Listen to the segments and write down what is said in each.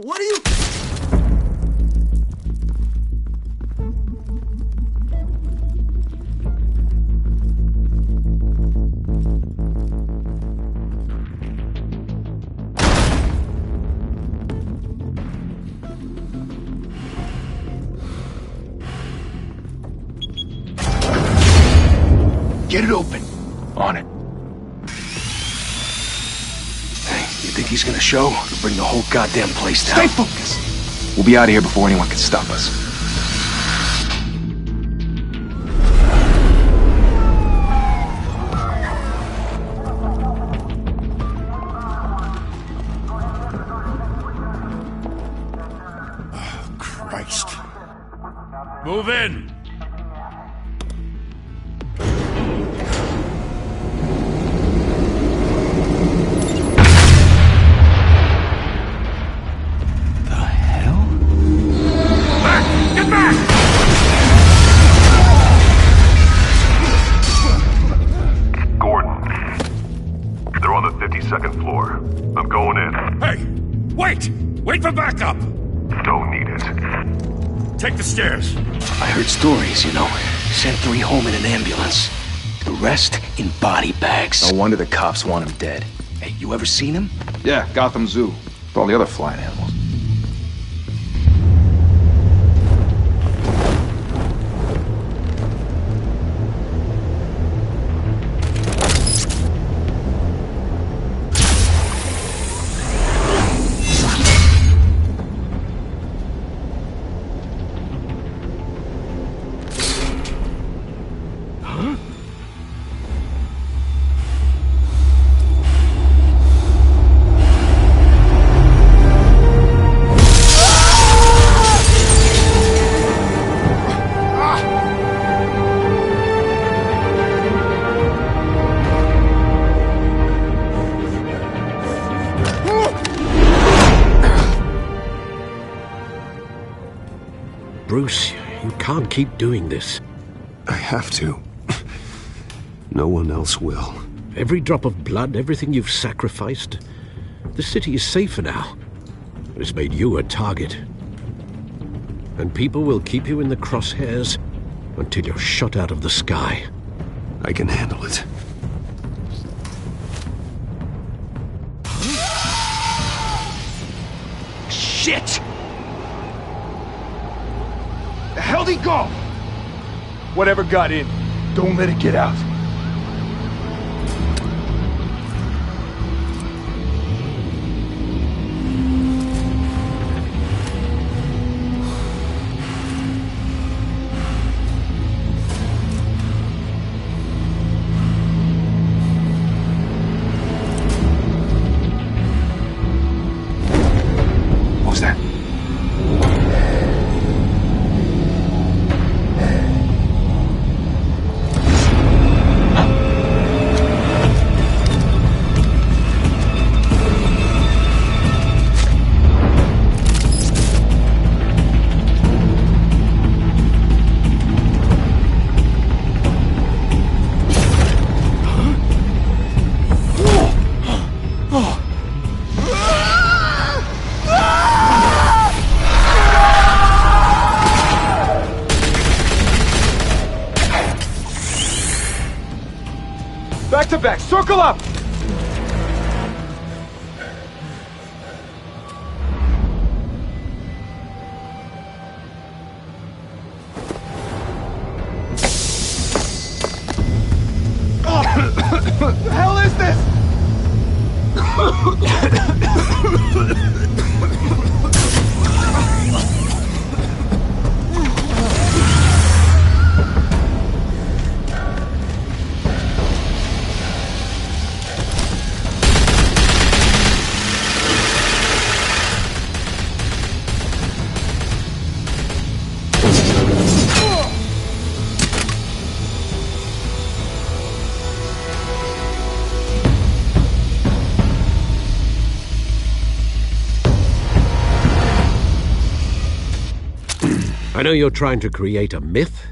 What are you... Get it open. On it. Hey, you think he's gonna show? Or bring the whole goddamn place down? Stay focused! We'll be out of here before anyone can stop us. Oh, Christ. Move in! Second floor. I'm going in. Hey! Wait! Wait for backup! Don't need it. Take the stairs. I heard stories, you know. Sent 3 home in an ambulance. The rest in body bags. No wonder the cops want him dead. Hey, you ever seen him? Yeah, Gotham Zoo. With all the other flying animals. Bruce, you can't keep doing this. I have to. No one else will. Every drop of blood, everything you've sacrificed. The city is safer now. It's made you a target. And people will keep you in the crosshairs until you're shot out of the sky. I can handle it. Shit! The hell'd he go? Whatever got in, don't let it get out. What was that? Back to back, circle up! What the hell is this? I know you're trying to create a myth,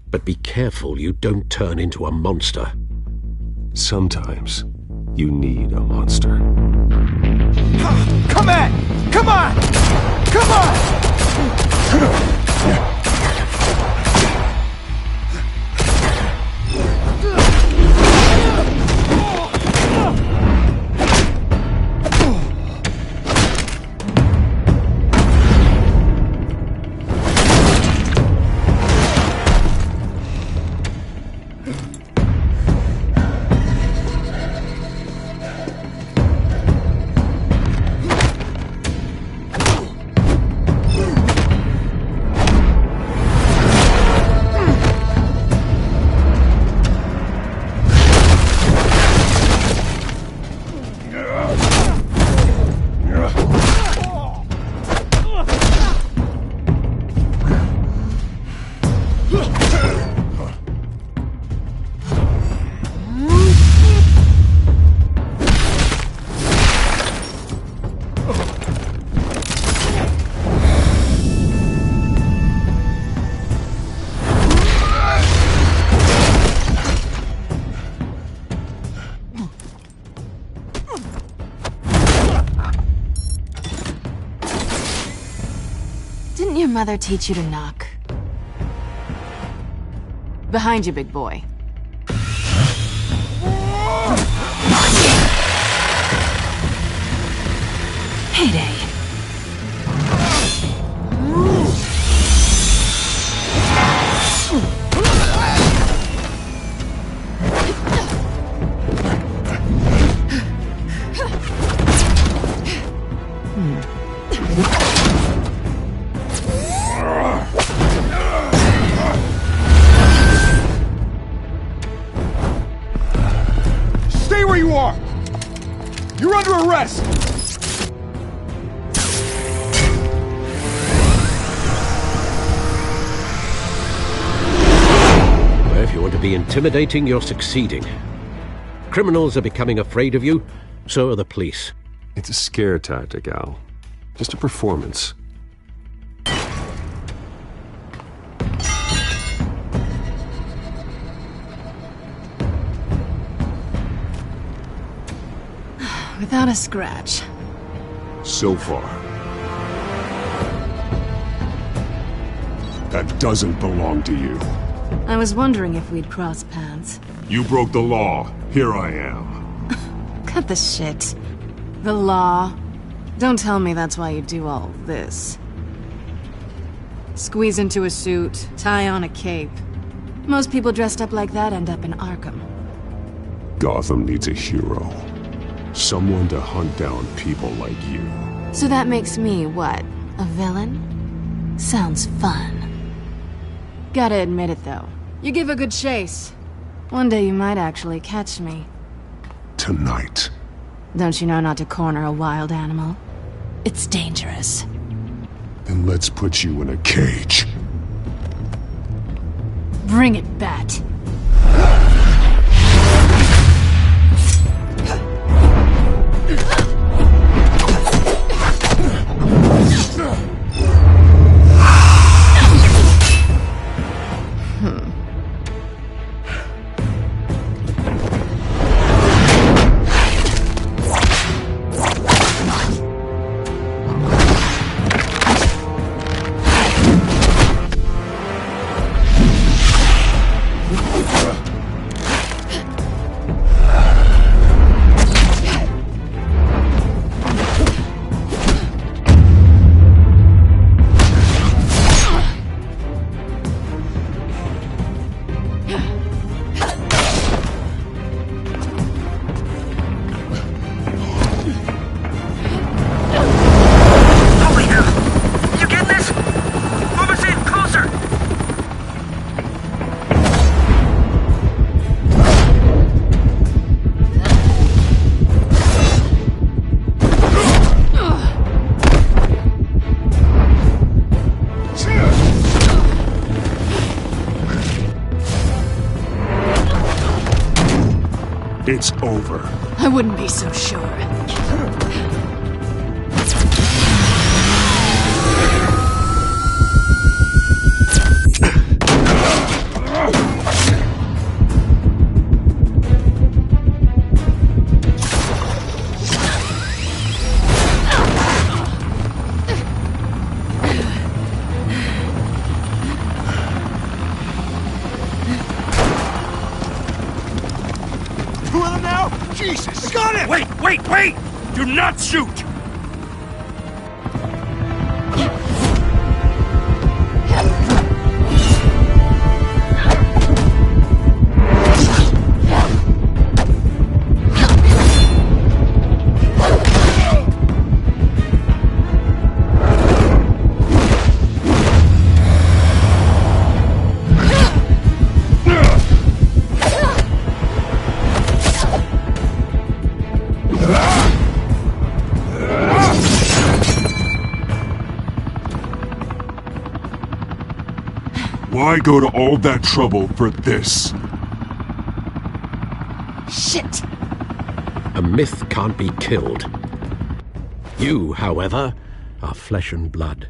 but be careful you don't turn into a monster. Sometimes you need a monster. Come on! Come on! Come on! Didn't your mother teach you to knock? Behind you, big boy. Heyday. Stay where you are! You're under arrest! Well, if you want to be intimidating, you're succeeding. Criminals are becoming afraid of you, so are the police. It's a scare tactic, Al. Just a performance. Without a scratch. So far. That doesn't belong to you. I was wondering if we'd cross paths. You broke the law. Here I am. Cut the shit. The law. Don't tell me that's why you do all this. Squeeze into a suit, tie on a cape. Most people dressed up like that end up in Arkham. Gotham needs a hero. Someone to hunt down people like you. So that makes me, what, a villain? Sounds fun. Gotta admit it, though. You give a good chase. One day you might actually catch me. Tonight. Don't you know not to corner a wild animal? It's dangerous. Then let's put you in a cage. Bring it, Bat. It's over. I wouldn't be so sure. Jesus! Got him! Wait! Do not shoot! Why go to all that trouble for this? Shit! A myth can't be killed. You, however, are flesh and blood.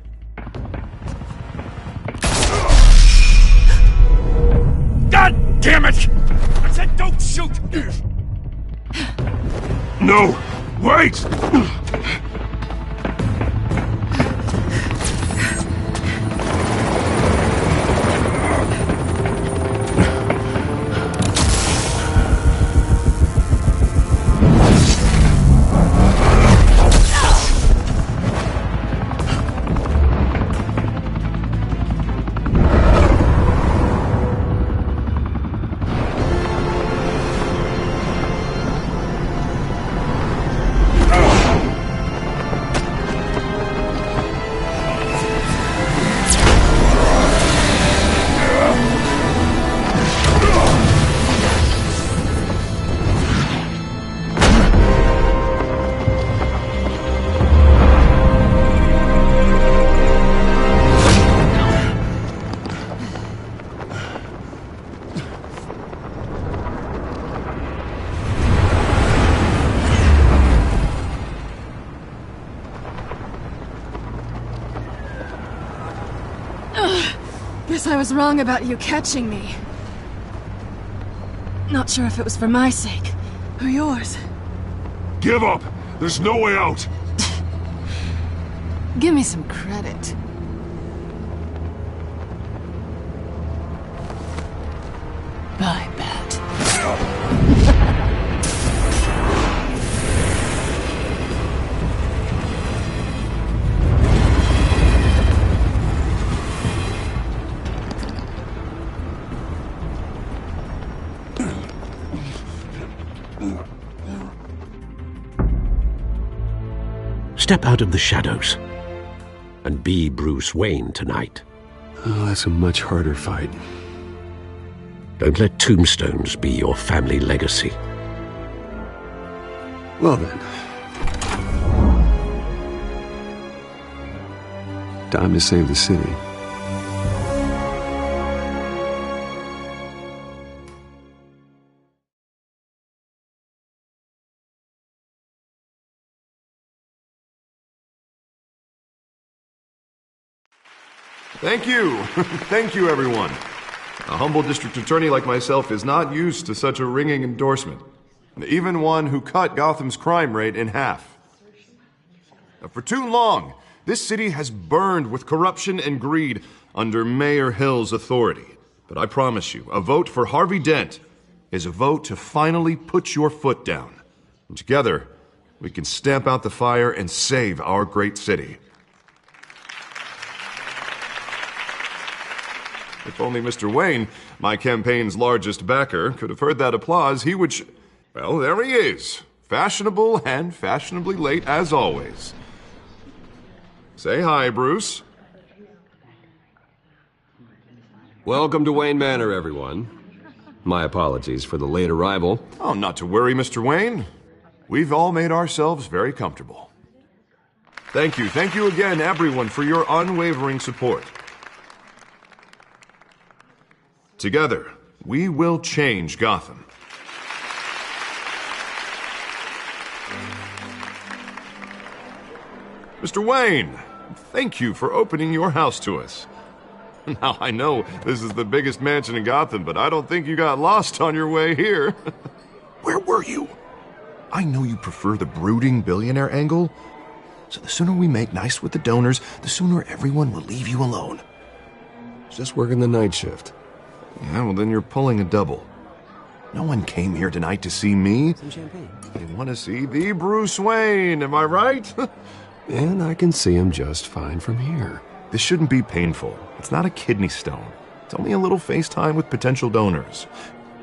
God damn it! I said don't shoot! No! Wait! Guess I was wrong about you catching me. Not sure if it was for my sake, or yours. Give up! There's no way out! Give me some credit. Bye, Bat. Step out of the shadows and be Bruce Wayne tonight. Oh, that's a much harder fight. Don't let tombstones be your family legacy. Well then. Time to save the city. Thank you. Thank you, everyone. A humble district attorney like myself is not used to such a ringing endorsement. Even one who cut Gotham's crime rate in half. For too long, this city has burned with corruption and greed under Mayor Hill's authority. But I promise you, a vote for Harvey Dent is a vote to finally put your foot down. And together, we can stamp out the fire and save our great city. If only Mr. Wayne, my campaign's largest backer, could have heard that applause, he would well, there he is. Fashionable and fashionably late as always. Say hi, Bruce. Welcome to Wayne Manor, everyone. My apologies for the late arrival. Oh, not to worry, Mr. Wayne. We've all made ourselves very comfortable. Thank you again, everyone, for your unwavering support. Together, we will change Gotham. Mr. Wayne, thank you for opening your house to us. Now, I know this is the biggest mansion in Gotham, but I don't think you got lost on your way here. Where were you? I know you prefer the brooding billionaire angle, so the sooner we make nice with the donors, the sooner everyone will leave you alone. Just working the night shift. Yeah, well then you're pulling a double. No one came here tonight to see me. Some champagne. They want to see the Bruce Wayne, am I right? And I can see him just fine from here. This shouldn't be painful. It's not a kidney stone. It's only a little FaceTime with potential donors.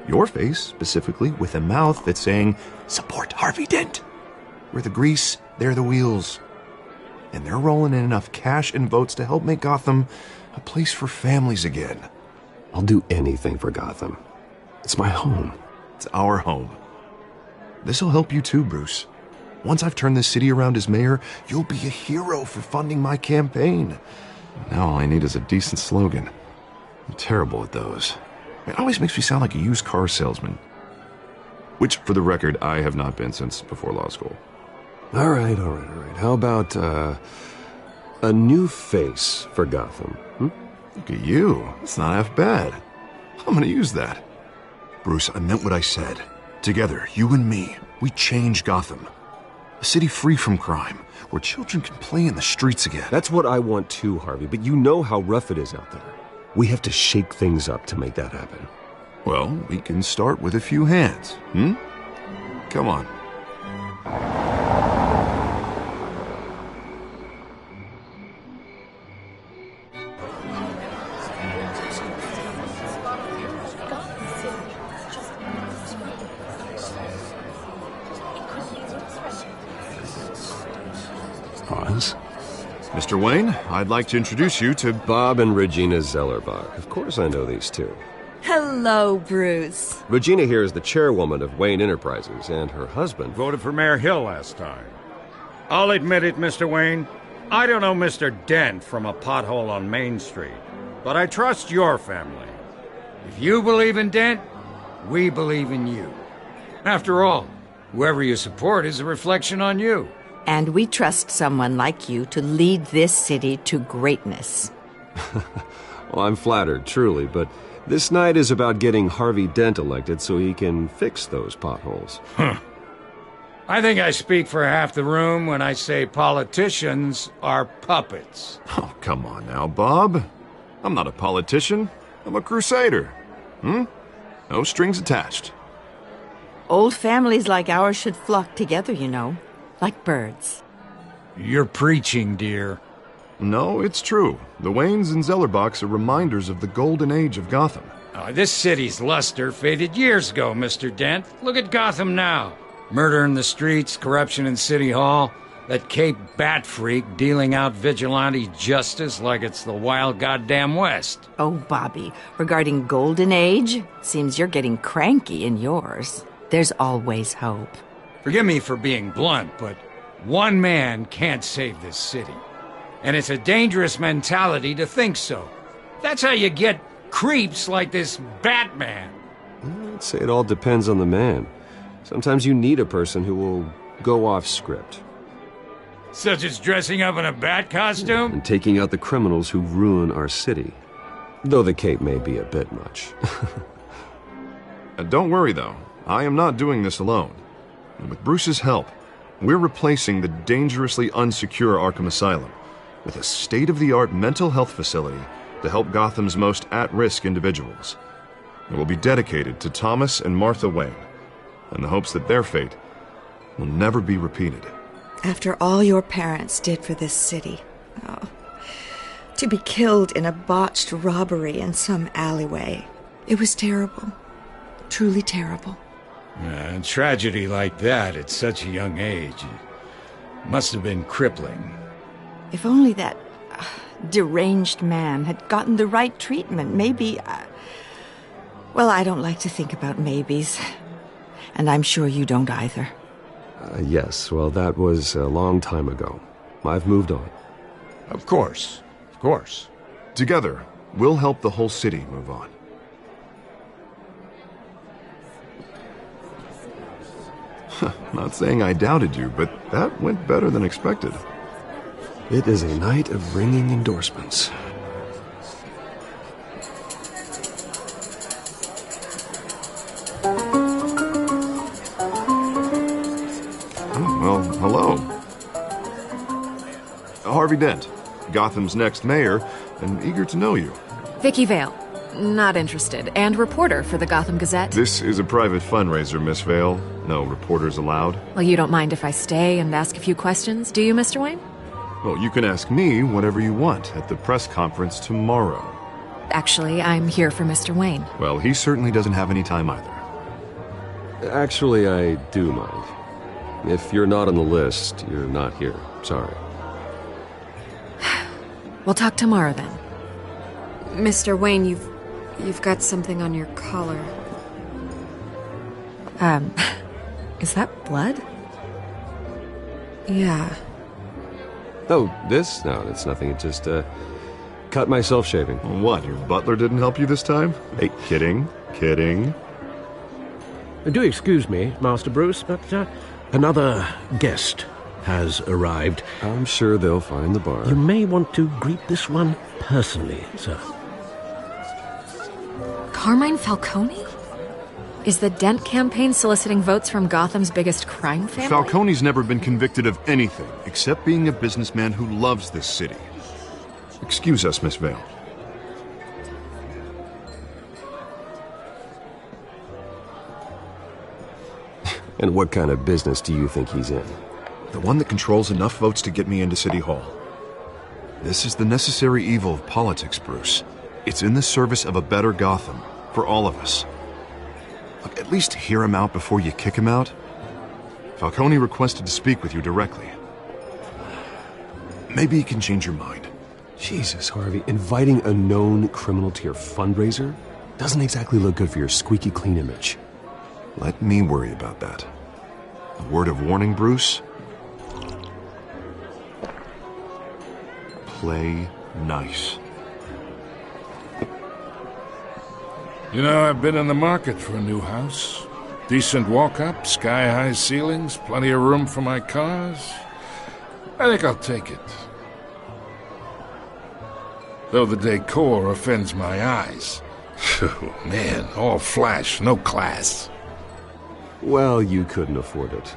Your face, specifically, with a mouth that's saying, support Harvey Dent. We're the grease, they're the wheels. And they're rolling in enough cash and votes to help make Gotham a place for families again. I'll do anything for Gotham. It's my home. It's our home. This'll help you too, Bruce. Once I've turned this city around as mayor, you'll be a hero for funding my campaign. Now all I need is a decent slogan. I'm terrible at those. It always makes me sound like a used car salesman. Which, for the record, I have not been since before law school. All right. How about, a new face for Gotham? Look at you. That's not half bad. I'm gonna use that. Bruce, I meant what I said. Together, you and me, we change Gotham. A city free from crime, where children can play in the streets again. That's what I want too, Harvey, but you know how rough it is out there. We have to shake things up to make that happen. Well, we can start with a few hands, Come on. Oz? Mr. Wayne, I'd like to introduce you to Bob and Regina Zellerbach. Of course I know these two. Hello, Bruce. Regina here is the chairwoman of Wayne Enterprises, and her husband... Voted for Mayor Hill last time. I'll admit it, Mr. Wayne. I don't know Mr. Dent from a pothole on Main Street, but I trust your family. If you believe in Dent, we believe in you. After all, whoever you support is a reflection on you. And we trust someone like you to lead this city to greatness. Well, I'm flattered, truly, but this night is about getting Harvey Dent elected so he can fix those potholes. I think I speak for half the room when I say politicians are puppets. Oh, come on now, Bob. I'm not a politician. I'm a crusader. No strings attached. Old families like ours should flock together, you know, like birds. You're preaching, dear. No, it's true. The Waynes and Zellerbachs are reminders of the golden age of Gotham. This city's luster faded years ago, Mr. Dent. Look at Gotham now. Murder in the streets, corruption in City Hall, that Cape Bat freak dealing out vigilante justice like it's the wild goddamn West. Oh, Bobby, regarding Golden Age, seems you're getting cranky in yours. There's always hope. Forgive me for being blunt, but one man can't save this city. And it's a dangerous mentality to think so. That's how you get creeps like this Batman. I'd say it all depends on the man. Sometimes you need a person who will go off script. Such as dressing up in a bat costume? And taking out the criminals who ruin our city. Though the cape may be a bit much. Don't worry, though. I am not doing this alone. And with Bruce's help, we're replacing the dangerously unsecure Arkham Asylum with a state-of-the-art mental health facility to help Gotham's most at-risk individuals. It will be dedicated to Thomas and Martha Wayne, in the hopes that their fate will never be repeated. After all your parents did for this city, to be killed in a botched robbery in some alleyway, it was terrible. Truly terrible. A tragedy like that at such a young age must have been crippling. If only that deranged man had gotten the right treatment, maybe... well, I don't like to think about maybes. And I'm sure you don't either. Yes, well, that was a long time ago. I've moved on. Of course. Of course. Together, we'll help the whole city move on. Not saying I doubted you, but that went better than expected. It is a night of ringing endorsements. Well, hello. Harvey Dent, Gotham's next mayor, and eager to know you. Vicky Vale. Not interested. And reporter for the Gotham Gazette. This is a private fundraiser, Miss Vale. No reporters allowed. Well, you don't mind if I stay and ask a few questions, do you, Mr. Wayne? Well, you can ask me whatever you want at the press conference tomorrow. Actually, I'm here for Mr. Wayne. Well, he certainly doesn't have any time either. Actually, I do mind. If you're not on the list, you're not here. Sorry. We'll talk tomorrow then. Mr. Wayne, you've got something on your collar. Is that blood? Yeah. Oh, this? No, it's nothing. It just, cut myself shaving. What, your butler didn't help you this time? Hey, kidding. Do excuse me, Master Bruce, but another guest has arrived. I'm sure they'll find the bar. You may want to greet this one personally, sir. Carmine Falcone? Is the Dent campaign soliciting votes from Gotham's biggest crime family? Falcone's never been convicted of anything, except being a businessman who loves this city. Excuse us, Miss Vale. And what kind of business do you think he's in? The one that controls enough votes to get me into City Hall. This is the necessary evil of politics, Bruce. It's in the service of a better Gotham, for all of us. Look, at least hear him out before you kick him out. Falcone requested to speak with you directly. Maybe he can change your mind. Jesus, Harvey, inviting a known criminal to your fundraiser doesn't exactly look good for your squeaky clean image. Let me worry about that. A word of warning, Bruce? Play nice. You know, I've been in the market for a new house. Decent walk-up, sky-high ceilings, plenty of room for my cars. I think I'll take it. Though the decor offends my eyes. Man, all flash, no class. Well, you couldn't afford it.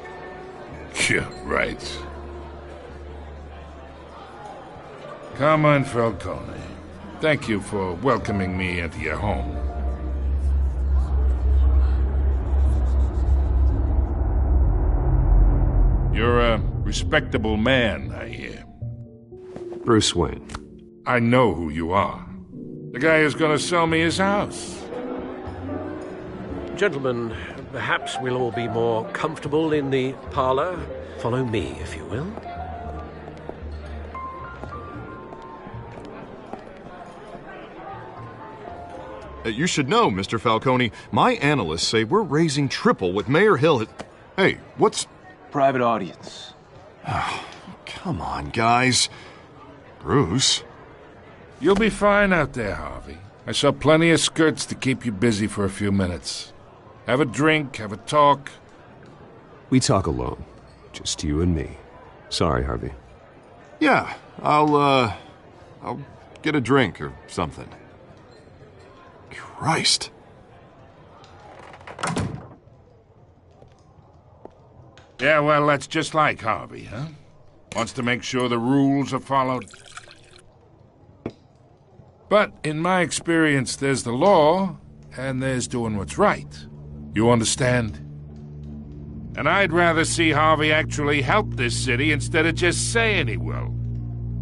Yeah, right. Carmine Falcone, thank you for welcoming me into your home. You're a respectable man, I hear. Bruce Wayne. I know who you are. The guy who's gonna sell me his house. Gentlemen, perhaps we'll all be more comfortable in the parlor. Follow me, if you will. You should know, Mr. Falcone, my analysts say we're raising triple what Mayor Hill had... Hey, what's... Private audience. Oh, come on, guys. Bruce? You'll be fine out there, Harvey. I saw plenty of skirts to keep you busy for a few minutes. Have a drink, have a talk. We talk alone. Just you and me. Sorry, Harvey. Yeah, I'll get a drink or something. Christ. Yeah, well, that's just like Harvey, huh? Wants to make sure the rules are followed. But in my experience, there's the law, and there's doing what's right. You understand? And I'd rather see Harvey actually help this city instead of just saying he will.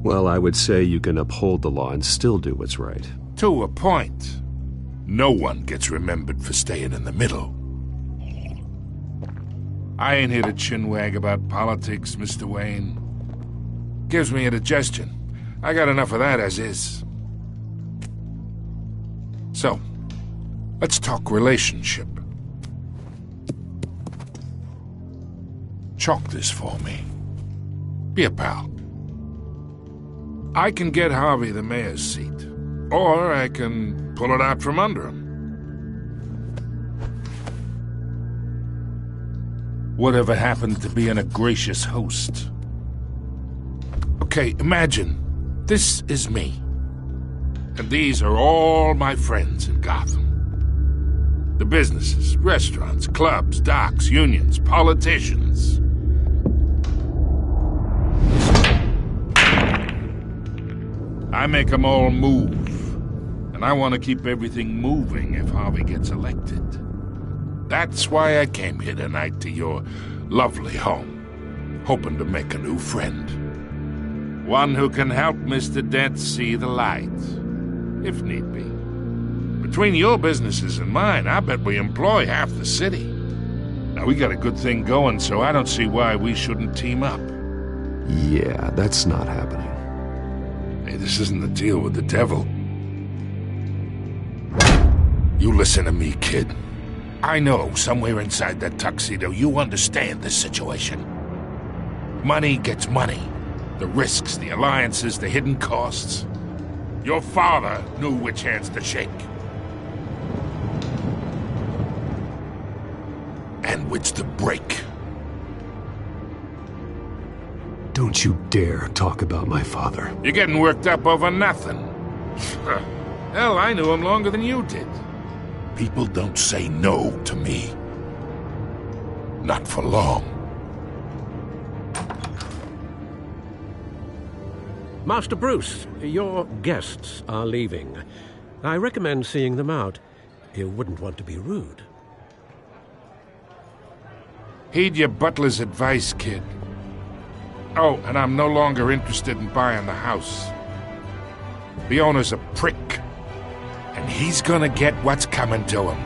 Well, I would say you can uphold the law and still do what's right. To a point. No one gets remembered for staying in the middle. I ain't here to chinwag about politics, Mr. Wayne. Gives me indigestion. I got enough of that as is. So, let's talk relationship. Chalk this for me. Be a pal. I can get Harvey the mayor's seat, or I can pull it out from under him. Whatever happened to being a gracious host? Okay, imagine this is me. And these are all my friends in Gotham. The businesses, restaurants, clubs, docks, unions, politicians. I make them all move. And I want to keep everything moving if Harvey gets elected. That's why I came here tonight to your lovely home, hoping to make a new friend. One who can help Mr. Dent see the light, if need be. Between your businesses and mine, I bet we employ half the city. Now, we got a good thing going, so I don't see why we shouldn't team up. Yeah, that's not happening. Hey, this isn't a deal with the devil. You listen to me, kid. I know somewhere inside that tuxedo you understand this situation. Money gets money. The risks, the alliances, the hidden costs. Your father knew which hands to shake. And which to break. Don't you dare talk about my father. You're getting worked up over nothing. Hell, I knew him longer than you did. People don't say no to me. Not for long. Master Bruce, your guests are leaving. I recommend seeing them out. You wouldn't want to be rude. Heed your butler's advice, kid. Oh, and I'm no longer interested in buying the house. The owner's a prick, and he's gonna get what's coming to him.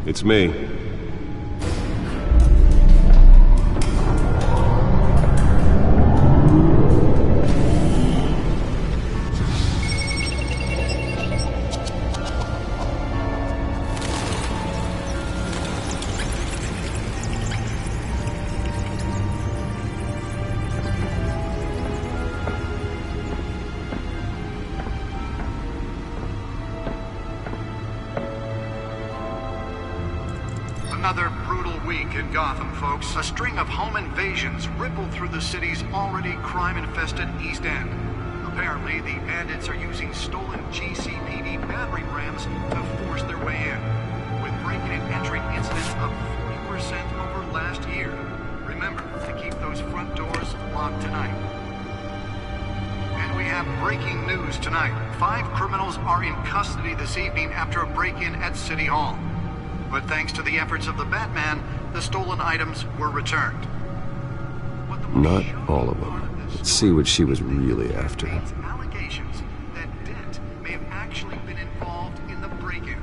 It's me. Another brutal week in Gotham, folks. A string of home invasions rippled through the city's already crime-infested East End. Apparently, the bandits are using stolen GCPD battering rams to force their way in, with break-in and entry incidents up 40% over last year. Remember to keep those front doors locked tonight. And we have breaking news tonight. 5 criminals are in custody this evening after a break-in at City Hall. But thanks to the efforts of the Batman, the stolen items were returned. Not all of them. Let's see what she was really after. Allegations that Dent may have actually been involved in the break-in.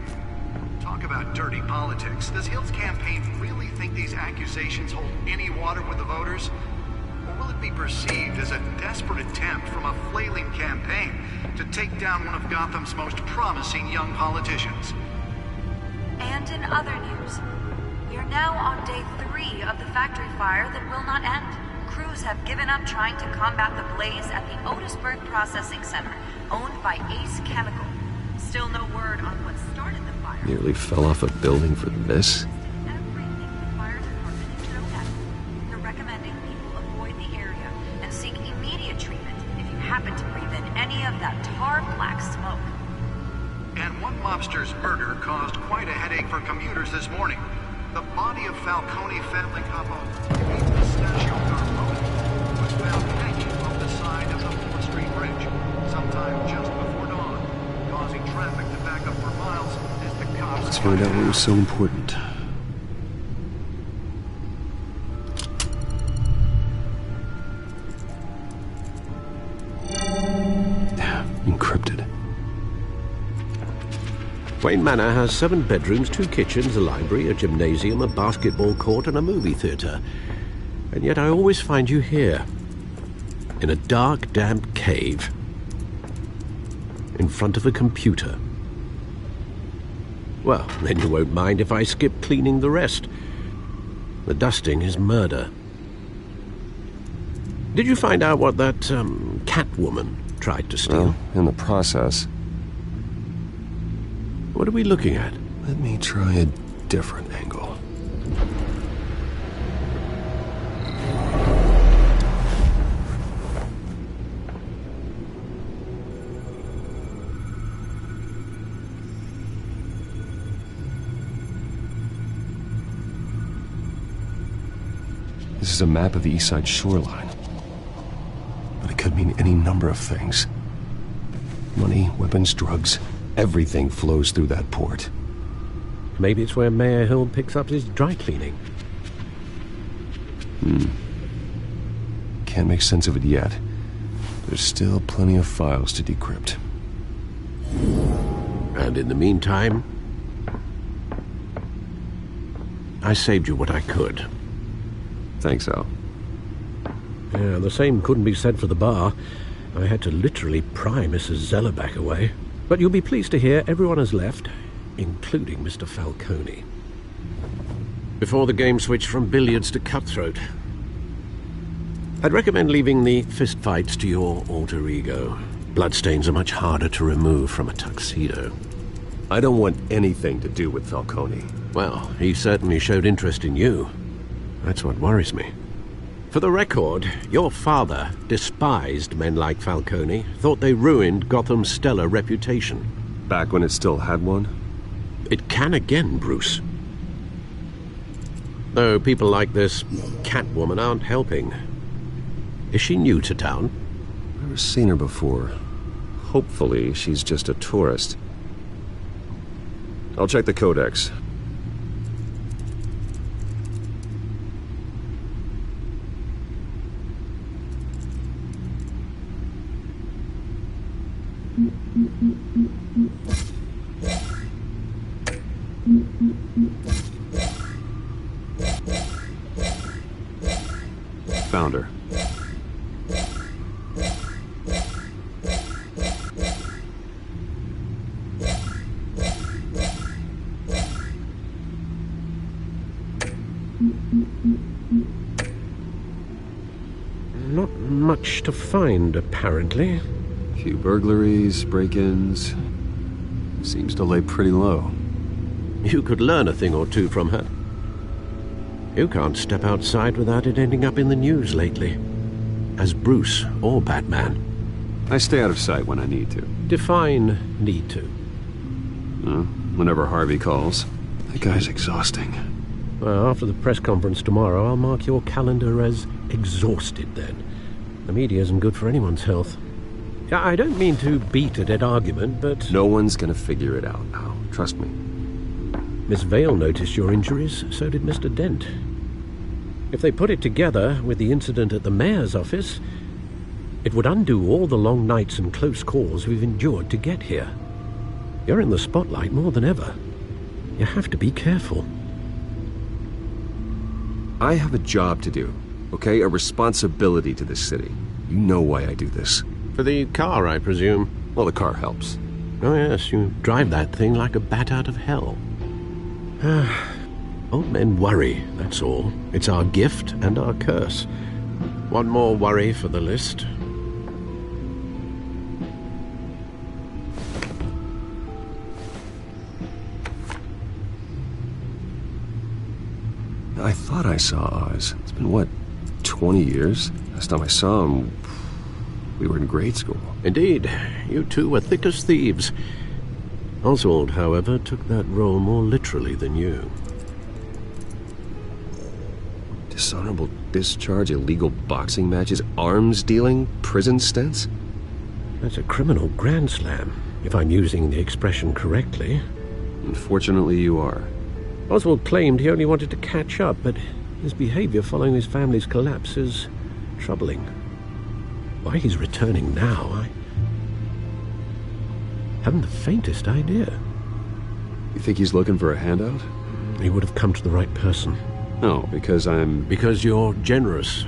Talk about dirty politics. Does Hill's campaign really think these accusations hold any water with the voters? Or will it be perceived as a desperate attempt from a flailing campaign to take down one of Gotham's most promising young politicians? And in other news, we are now on day 3 of the factory fire that will not end. Crews have given up trying to combat the blaze at the Otisburg Processing Center, owned by Ace Chemical. Still no word on what started the fire. Nearly fell off a building for this? Everything the fire department is thrown at. They're recommending people avoid the area and seek immediate treatment if you happen to breathe in any of that tar black smoke. And one mobster's murder caused quite a headache for commuters this morning. The body of Falcone family couple, Pistachio Carbone, was found hanging off the side of the 4th Street Bridge, sometime just before dawn, causing traffic to back up for miles as the cops... Let's find out what was so important. Encrypted. Wayne Manor has 7 bedrooms, 2 kitchens, a library, a gymnasium, a basketball court, and a movie theater. And yet I always find you here, in a dark, damp cave. in front of a computer. Well, then you won't mind if I skip cleaning the rest. The dusting is murder. Did you find out what that, Catwoman tried to steal? Well, in the process. What are we looking at? Let me try a different angle. This is a map of the East Side shoreline. But it could mean any number of things. Money, weapons, drugs, everything flows through that port. Maybe it's where Mayor Hill picks up his dry cleaning. Can't make sense of it yet. There's still plenty of files to decrypt. And in the meantime, I saved you what I could. Thanks, Al. Yeah, the same couldn't be said for the bar. I had to literally pry Mrs. Zellerback away. But you'll be pleased to hear everyone has left, including Mr. Falcone. Before the game switched from billiards to cutthroat. I'd recommend leaving the fistfights to your alter ego. Bloodstains are much harder to remove from a tuxedo. I don't want anything to do with Falcone. Well, he certainly showed interest in you. That's what worries me. For the record, your father despised men like Falcone, thought they ruined Gotham's stellar reputation. Back when it still had one? It can again, Bruce. Though people like this Catwoman aren't helping. Is she new to town? Never seen her before. Hopefully, she's just a tourist. I'll check the codex. Found her. Not much to find, apparently. Few burglaries, break-ins. Seems to lay pretty low. You could learn a thing or two from her. You can't step outside without it ending up in the news lately. As Bruce or Batman. I stay out of sight when I need to. Define need to. Whenever Harvey calls. That guy's exhausting. Well, after the press conference tomorrow, I'll mark your calendar as exhausted then. The media isn't good for anyone's health. I don't mean to beat a dead argument, but... No one's gonna figure it out now. Trust me. Miss Vale noticed your injuries, so did Mr. Dent. If they put it together with the incident at the mayor's office, it would undo all the long nights and close calls we've endured to get here. You're in the spotlight more than ever. You have to be careful. I have a job to do, okay? A responsibility to this city. You know why I do this. For the car, I presume. Well, the car helps. Oh yes, you drive that thing like a bat out of hell. Old men worry, that's all. It's our gift and our curse. One more worry for the list. I thought I saw Oz. It's been, what, 20 years? Last time I saw him, we were in grade school. Indeed. You two were thick as thieves. Oswald, however, took that role more literally than you. Dishonorable discharge, illegal boxing matches, arms dealing, prison stints? That's a criminal grand slam, if I'm using the expression correctly. Unfortunately, you are. Oswald claimed he only wanted to catch up, but his behavior following his family's collapse is troubling. Why he's returning now, I haven't the faintest idea. You think he's looking for a handout? He would have come to the right person. No, because I'm... Because you're generous.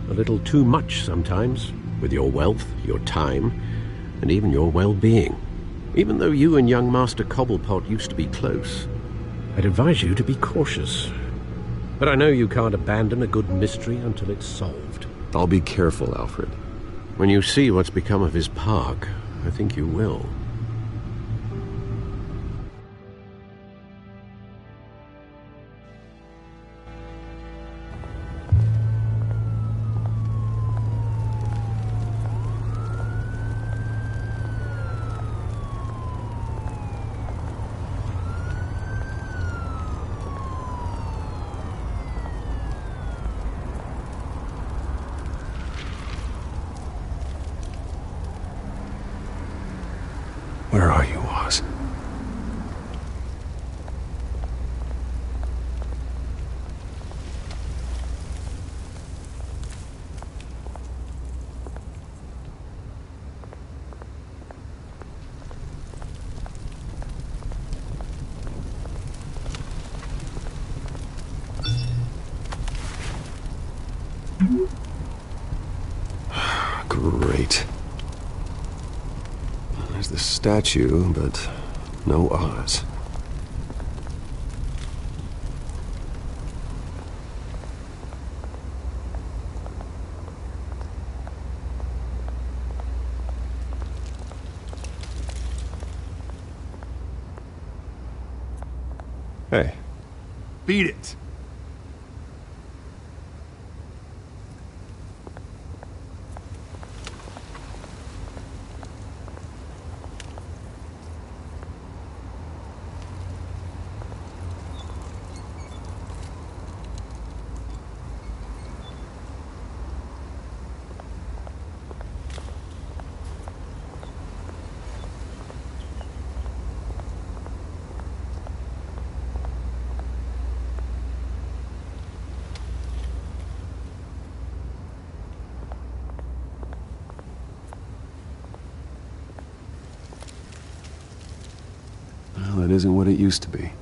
A little too much sometimes, with your wealth, your time, and even your well-being. Even though you and young Master Cobblepot used to be close, I'd advise you to be cautious. But I know you can't abandon a good mystery until it's solved. I'll be careful, Alfred. When you see what's become of his park, I think you will. Where are you, Oz? Great. There's the statue, but no Oz. Hey. Beat it. Well, it isn't what it used to be.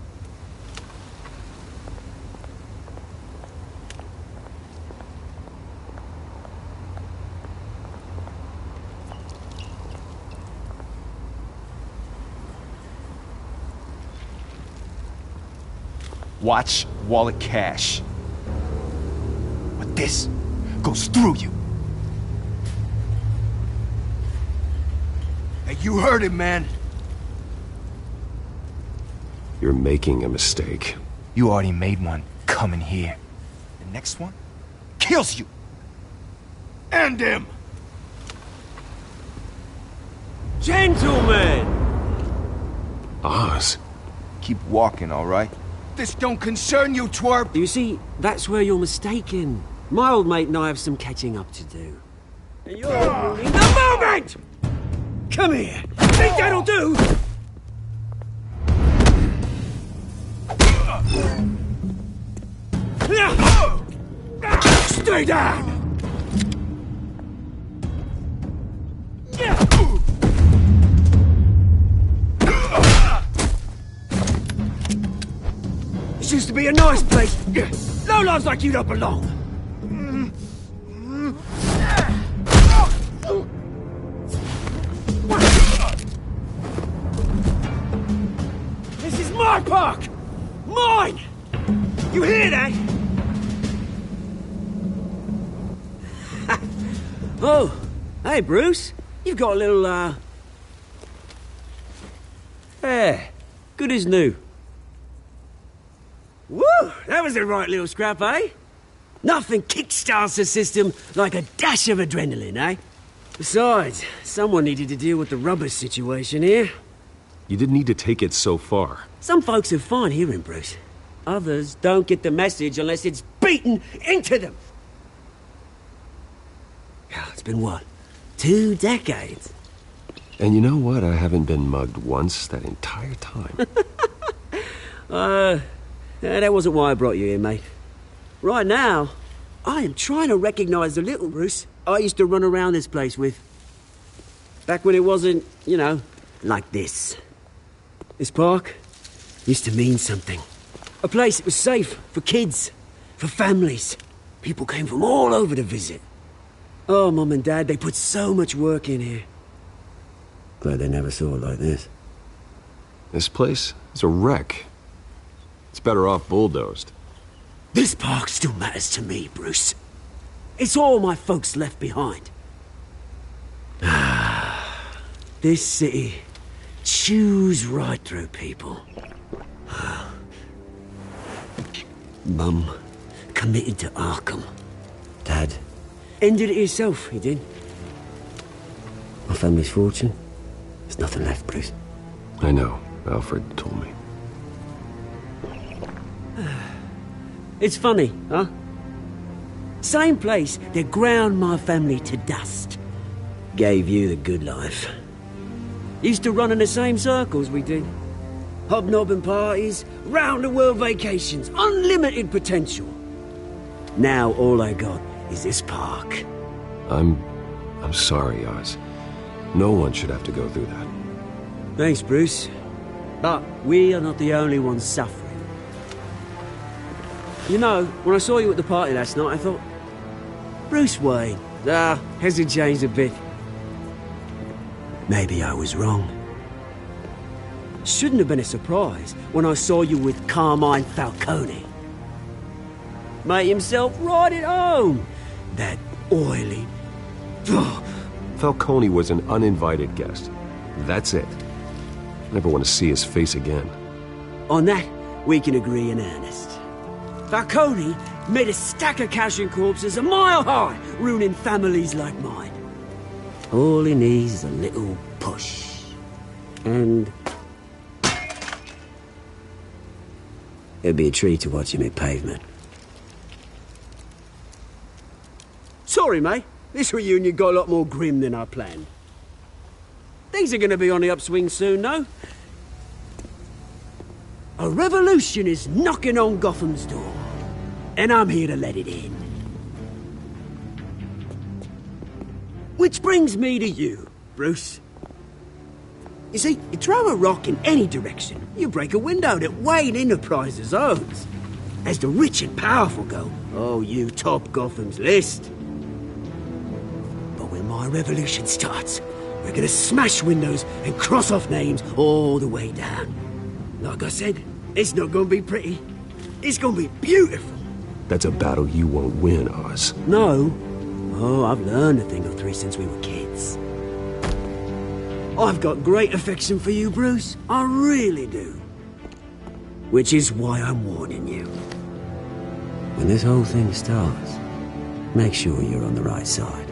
Watch wallet cash. But this goes through you. Hey, you heard it, man. You're making a mistake. You already made one coming here. The next one kills you. End him! Gentlemen! Oz. Keep walking, all right? This don't concern you, twerp! You see, that's where you're mistaken. My old mate and I have some catching up to do. And you're ruining the moment! Come here! Think that'll do? Stay down! This used to be a nice place. Lowlifes like you don't belong. This is my park! Mine! You hear that? Oh, hey, Bruce. You've got a little, Yeah, good as new. Woo! That was the right little scrap, eh? Nothing kickstarts the system like a dash of adrenaline, eh? Besides, someone needed to deal with the rubber situation here. You didn't need to take it so far. Some folks are fine hearing, Bruce. Others don't get the message unless it's beaten into them. It's been, what, 2 decades? And you know what? I haven't been mugged once that entire time. That wasn't why I brought you here, mate. Right now, I am trying to recognize the little Bruce I used to run around this place with. Back when it wasn't, you know, like this. This park used to mean something. A place that was safe for kids, for families. People came from all over to visit. Oh, Mum and Dad, they put so much work in here. Glad they never saw it like this. This place is a wreck. It's better off bulldozed. This park still matters to me, Bruce. It's all my folks left behind. This city chews right through people. Mum committed to Arkham. Dad ended it himself, he did. My family's fortune, there's nothing left, Bruce. I know. Alfred told me. It's funny, huh? Same place that ground my family to dust. Gave you the good life. Used to run in the same circles we did. Hobnobbing parties, round-the-world vacations, unlimited potential. Now all I got is this park. I'm sorry, Oz. No one should have to go through that. Thanks, Bruce. But we are not the only ones suffering. You know, when I saw you at the party last night, I thought, Bruce Wayne. Hasn't changed a bit. Maybe I was wrong. Shouldn't have been a surprise when I saw you with Carmine Falcone. Made himself right at home. That oily... Falcone was an uninvited guest. That's it. Never want to see his face again. On that, we can agree in earnest. Falcone made a stack of cash and corpses a mile high, ruining families like mine. All he needs is a little push. And... it'd be a treat to watch him hit pavement. Sorry, mate. This reunion got a lot more grim than I planned. Things are going to be on the upswing soon, though. A revolution is knocking on Gotham's door. And I'm here to let it in. Which brings me to you, Bruce. You see, you throw a rock in any direction, you break a window that Wayne Enterprises owns. As the rich and powerful go, oh, you top Gotham's list. But when my revolution starts, we're gonna smash windows and cross off names all the way down. Like I said, it's not gonna be pretty. It's gonna be beautiful. That's a battle you won't win, Oz. No. Oh, I've learned a thing or three since we were kids. I've got great affection for you, Bruce. I really do. Which is why I'm warning you. When this whole thing starts, make sure you're on the right side.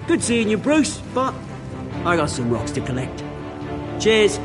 Good seeing you, Bruce, but I got some rocks to collect. Cheers.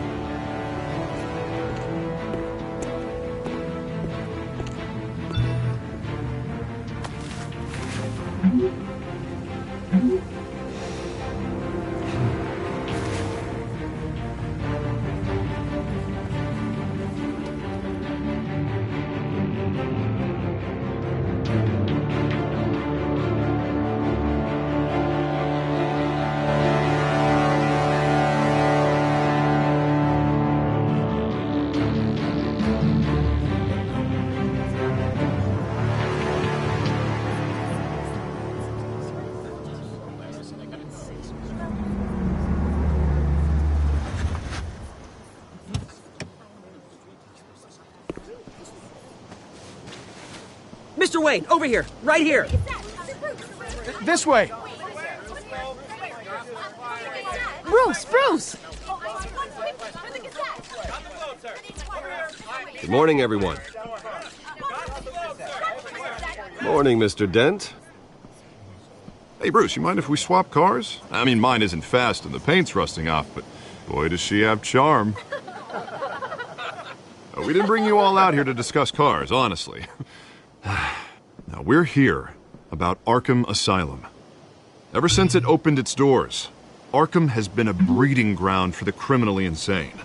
Mr. Wayne, over here, right here. This way. Bruce! Good morning, everyone. Morning, Mr. Dent. Hey, Bruce, you mind if we swap cars? I mean, mine isn't fast and the paint's rusting off, but boy, does she have charm. We didn't bring you all out here to discuss cars, honestly. Now, we're here about Arkham Asylum. Ever since it opened its doors, Arkham has been a breeding ground for the criminally insane.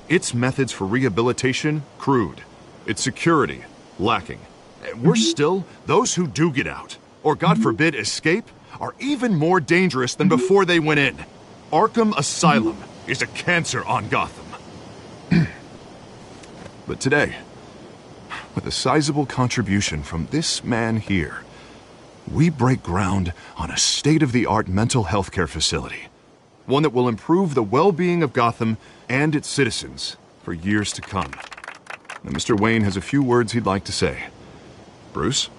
Its methods for rehabilitation, crude. Its security, lacking. And worse still, those who do get out, or God forbid escape, are even more dangerous than before they went in. Arkham Asylum is a cancer on Gotham. But today, with a sizable contribution from this man here, We break ground on a state-of-the-art mental health care facility. One that will improve the well-being of Gotham and its citizens for years to come. Now, Mr. Wayne has a few words he'd like to say. Bruce?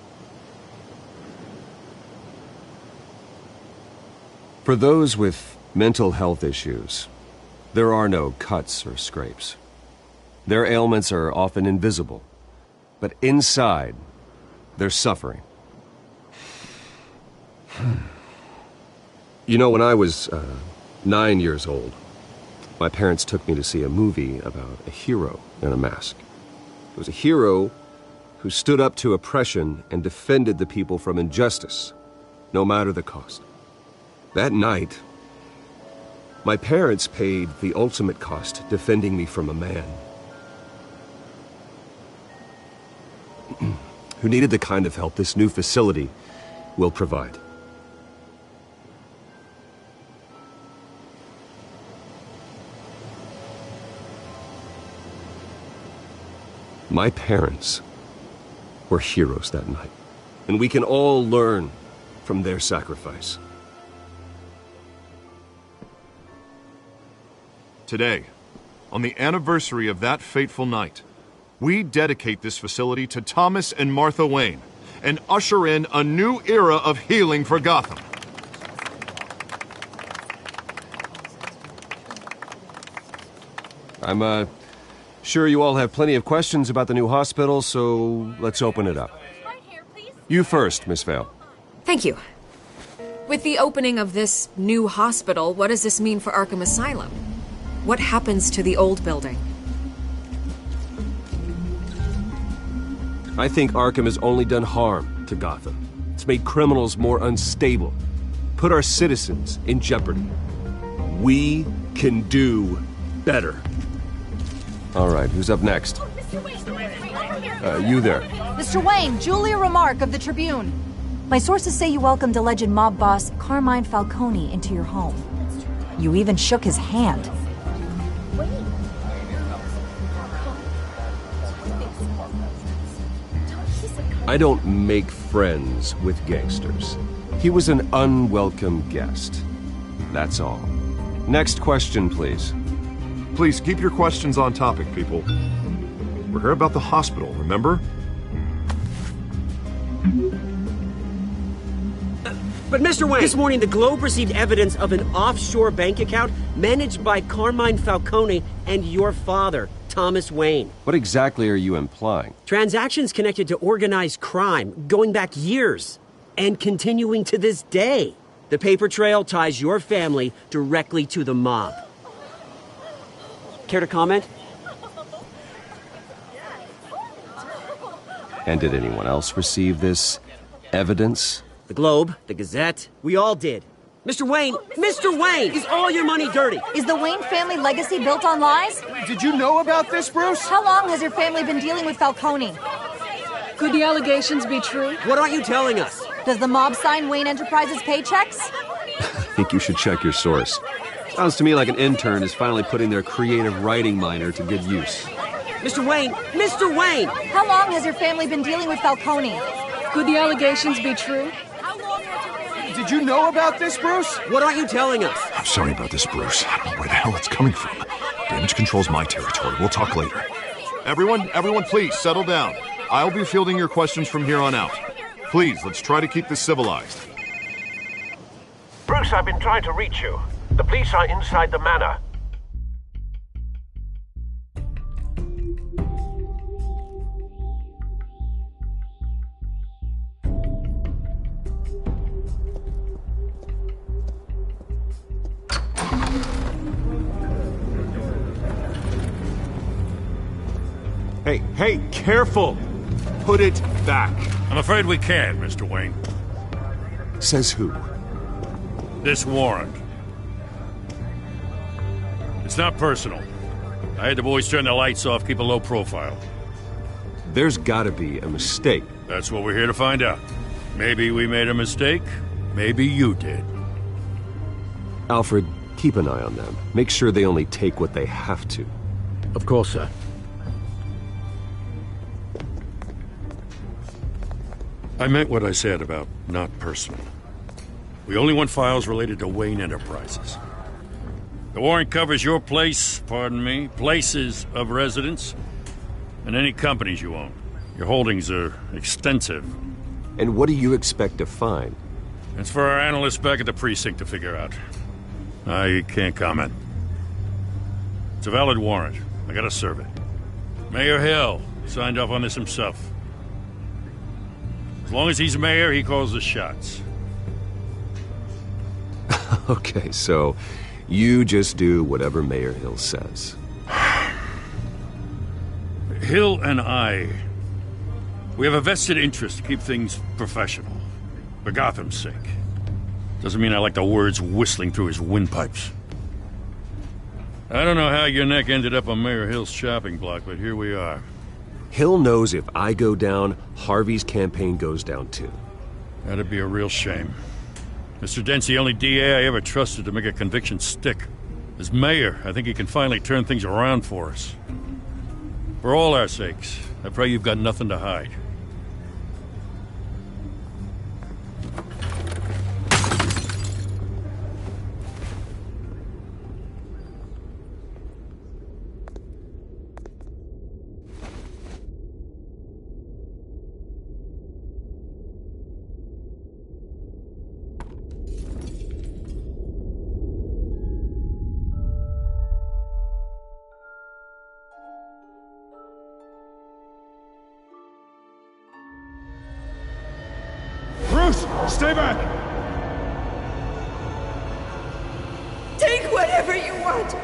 For those with mental health issues, there are no cuts or scrapes. Their ailments are often invisible, but inside, they're suffering. You know, when I was 9 years old, my parents took me to see a movie about a hero in a mask. It was a hero who stood up to oppression and defended the people from injustice, no matter the cost. That night, my parents paid the ultimate cost defending me from a man who needed the kind of help this new facility will provide. My parents were heroes that night, and we can all learn from their sacrifice. Today, on the anniversary of that fateful night, we dedicate this facility to Thomas and Martha Wayne and usher in a new era of healing for Gotham. I'm sure you all have plenty of questions about the new hospital, so let's open it up. You first, Miss Vale. Thank you. With the opening of this new hospital, what does this mean for Arkham Asylum? What happens to the old building? I think Arkham has only done harm to Gotham. It's made criminals more unstable, put our citizens in jeopardy. We can do better. All right, who's up next? You there. Mr. Wayne, Julia Remark of the Tribune. My sources say you welcomed alleged mob boss Carmine Falcone into your home. You even shook his hand. I don't make friends with gangsters. He was an unwelcome guest. That's all. Next question, please. Please keep your questions on topic, people. We're here about the hospital, remember? But Mr. Wayne, this morning the Globe received evidence of an offshore bank account managed by Carmine Falcone and your father, Thomas Wayne. What exactly are you implying? Transactions connected to organized crime, going back years, and continuing to this day. The paper trail ties your family directly to the mob. Care to comment? And did anyone else receive this evidence? The Globe, the Gazette, we all did. Mr. Wayne, is all your money dirty? Is the Wayne family legacy built on lies? Did you know about this, Bruce? How long has your family been dealing with Falcone? Could the allegations be true? What aren't you telling us? Does the mob sign Wayne Enterprises paychecks? I think you should check your source. Sounds to me like an intern is finally putting their creative writing minor to good use. Mr. Wayne! How long has your family been dealing with Falcone? Could the allegations be true? Did you know about this, Bruce? What aren't you telling us? I'm sorry about this, Bruce. I don't know where the hell it's coming from. Damage control's my territory. We'll talk later. Everyone, please settle down. I'll be fielding your questions from here on out. Please, let's try to keep this civilized. Bruce, I've been trying to reach you. The police are inside the manor. Hey, careful! Put it back. I'm afraid we can't, Mr. Wayne. Says who? This warrant. It's not personal. I had the boys turn the lights off, keep a low profile. There's gotta be a mistake. That's what we're here to find out. Maybe we made a mistake. Maybe you did. Alfred, keep an eye on them. Make sure they only take what they have to. Of course, sir. I meant what I said about not personal. We only want files related to Wayne Enterprises. The warrant covers your places of residence, and any companies you own. Your holdings are extensive. And what do you expect to find? It's for our analysts back at the precinct to figure out. I can't comment. It's a valid warrant. I gotta serve it. Mayor Hill signed off on this himself. As long as he's mayor, he calls the shots. Okay, so you just do whatever Mayor Hill says. Hill and we have a vested interest to keep things professional. For Gotham's sake. Doesn't mean I like the words whistling through his windpipes. I don't know how your neck ended up on Mayor Hill's shopping block, but here we are. Hill knows if I go down, Harvey's campaign goes down too. That'd be a real shame. Mr. Dent's the only DA I ever trusted to make a conviction stick. As mayor, I think he can finally turn things around for us. For all our sakes, I pray you've got nothing to hide. Stay back! Take whatever you want!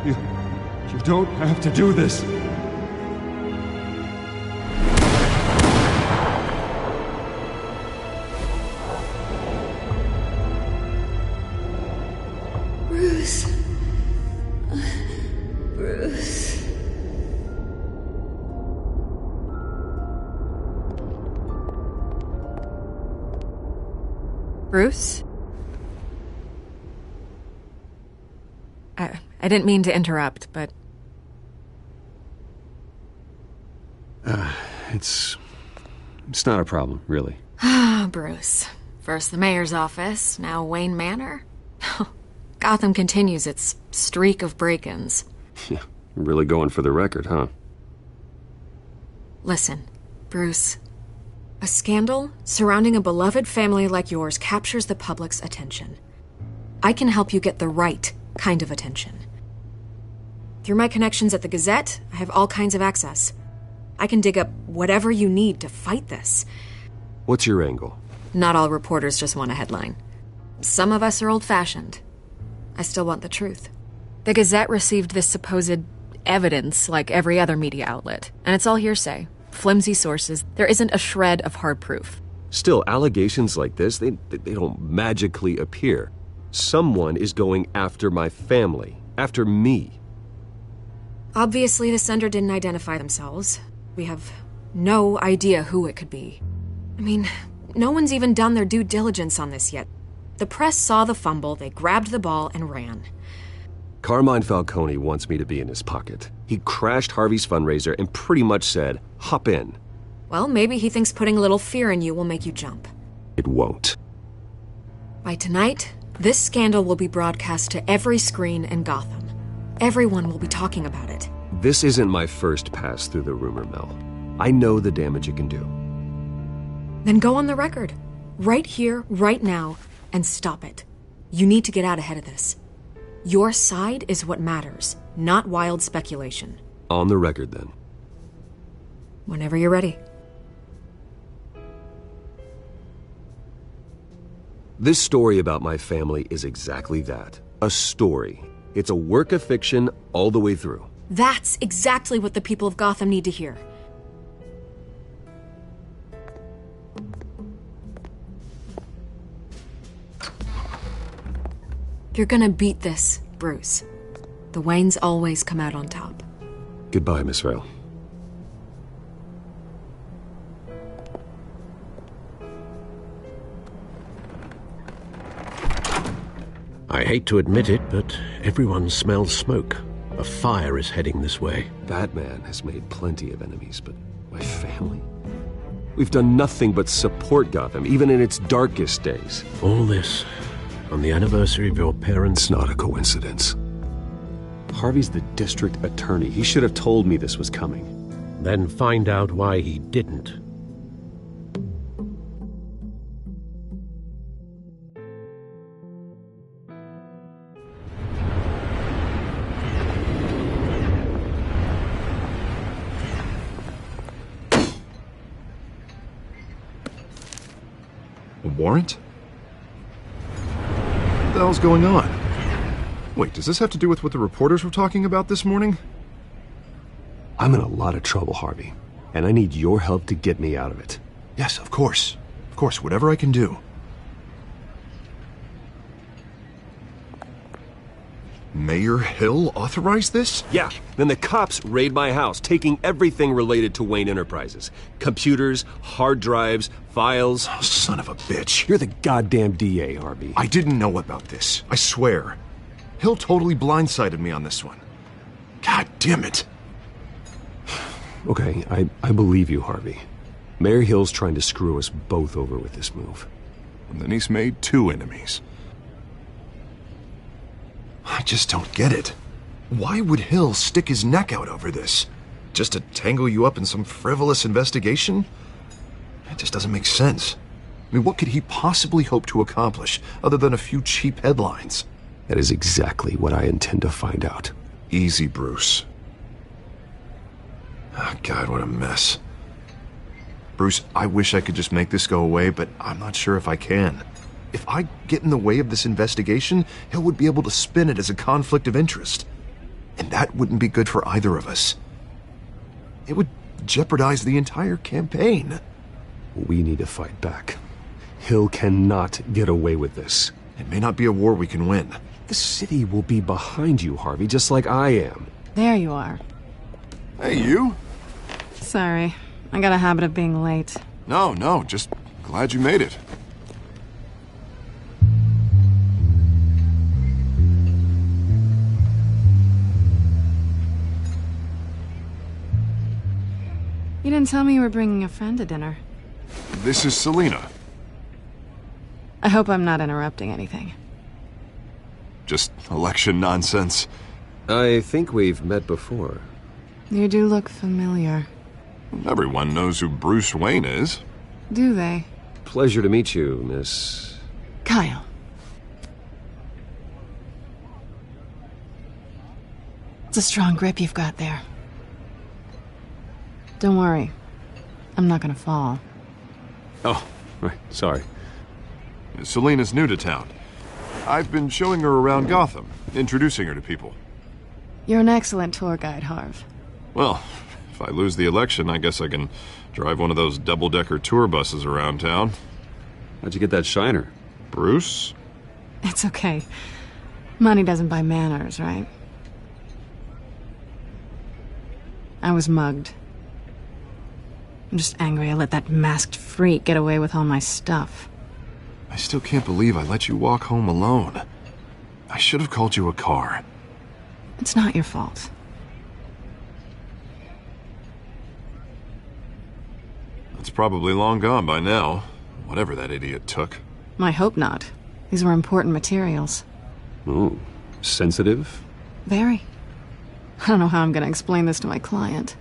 You don't have to do this. Bruce. Bruce. Bruce? I didn't mean to interrupt, but... It's not a problem, really. Ah, Bruce. First the mayor's office, now Wayne Manor. Gotham continues its streak of break-ins. Yeah, really going for the record, huh? Listen, Bruce. A scandal surrounding a beloved family like yours captures the public's attention. I can help you get the right kind of attention. Through my connections at the Gazette, I have all kinds of access. I can dig up whatever you need to fight this. What's your angle? Not all reporters just want a headline. Some of us are old-fashioned. I still want the truth. The Gazette received this supposed evidence like every other media outlet, and it's all hearsay. Flimsy sources. There isn't a shred of hard proof. Still, allegations like this, they don't magically appear. Someone is going after my family. After me. Obviously, the sender didn't identify themselves. We have no idea who it could be. I mean, no one's even done their due diligence on this yet. The press saw the fumble, they grabbed the ball and ran. Carmine Falcone wants me to be in his pocket. He crashed Harvey's fundraiser and pretty much said, hop in. Well, maybe he thinks putting a little fear in you will make you jump. It won't. By tonight, this scandal will be broadcast to every screen in Gotham. Everyone will be talking about it. This isn't my first pass through the rumor mill. I know the damage it can do. Then go on the record. Right here, right now, and stop it. You need to get out ahead of this. Your side is what matters, not wild speculation. On the record, then. Whenever you're ready. This story about my family is exactly that. A story. It's a work of fiction all the way through. That's exactly what the people of Gotham need to hear. You're gonna beat this, Bruce. The Waynes always come out on top. Goodbye, Miss Rail. I hate to admit it, but everyone smells smoke. A fire is heading this way. Batman has made plenty of enemies, but my family? We've done nothing but support Gotham, even in its darkest days. All this on the anniversary of your parents' It's not a coincidence. Harvey's the district attorney. He should have told me this was coming. Then find out why he didn't. A warrant? What the hell's going on? Wait, does this have to do with what the reporters were talking about this morning? I'm in a lot of trouble, Harvey, and I need your help to get me out of it. Yes, of course. Of course, whatever I can do. Mayor Hill authorized this? Yeah, then the cops raid my house, taking everything related to Wayne Enterprises. Computers, hard drives, files. Oh, son of a bitch. You're the goddamn DA, Harvey. I didn't know about this. I swear. Hill totally blindsided me on this one. God damn it. Okay, I believe you, Harvey. Mayor Hill's trying to screw us both over with this move. And then he's made 2 enemies. I just don't get it. Why would Hill stick his neck out over this? Just to tangle you up in some frivolous investigation? It just doesn't make sense. I mean, what could he possibly hope to accomplish other than a few cheap headlines? That is exactly what I intend to find out. Easy, Bruce. Oh, God, what a mess. Bruce, I wish I could just make this go away, but I'm not sure if I can. If I get in the way of this investigation, Hill would be able to spin it as a conflict of interest. And that wouldn't be good for either of us. It would jeopardize the entire campaign. We need to fight back. Hill cannot get away with this. It may not be a war we can win. The city will be behind you, Harvey, just like I am. There you are. Hey, you? Sorry. I got a habit of being late. No, just glad you made it. You didn't tell me you were bringing a friend to dinner. This is Selina. I hope I'm not interrupting anything. Just election nonsense. I think we've met before. You do look familiar. Everyone knows who Bruce Wayne is. Do they? Pleasure to meet you, Miss... Kyle. It's a strong grip you've got there. Don't worry. I'm not gonna fall. Oh, right. Sorry. Selina's new to town. I've been showing her around Gotham, introducing her to people. You're an excellent tour guide, Harv. Well, if I lose the election, I guess I can drive one of those double-decker tour buses around town. How'd you get that shiner? Bruce? It's okay. Money doesn't buy manners, right? I was mugged. I'm just angry I let that masked freak get away with all my stuff. I still can't believe I let you walk home alone. I should have called you a car. It's not your fault. It's probably long gone by now, whatever that idiot took. I hope not. These were important materials. Ooh, sensitive? Very. I don't know how I'm gonna explain this to my client.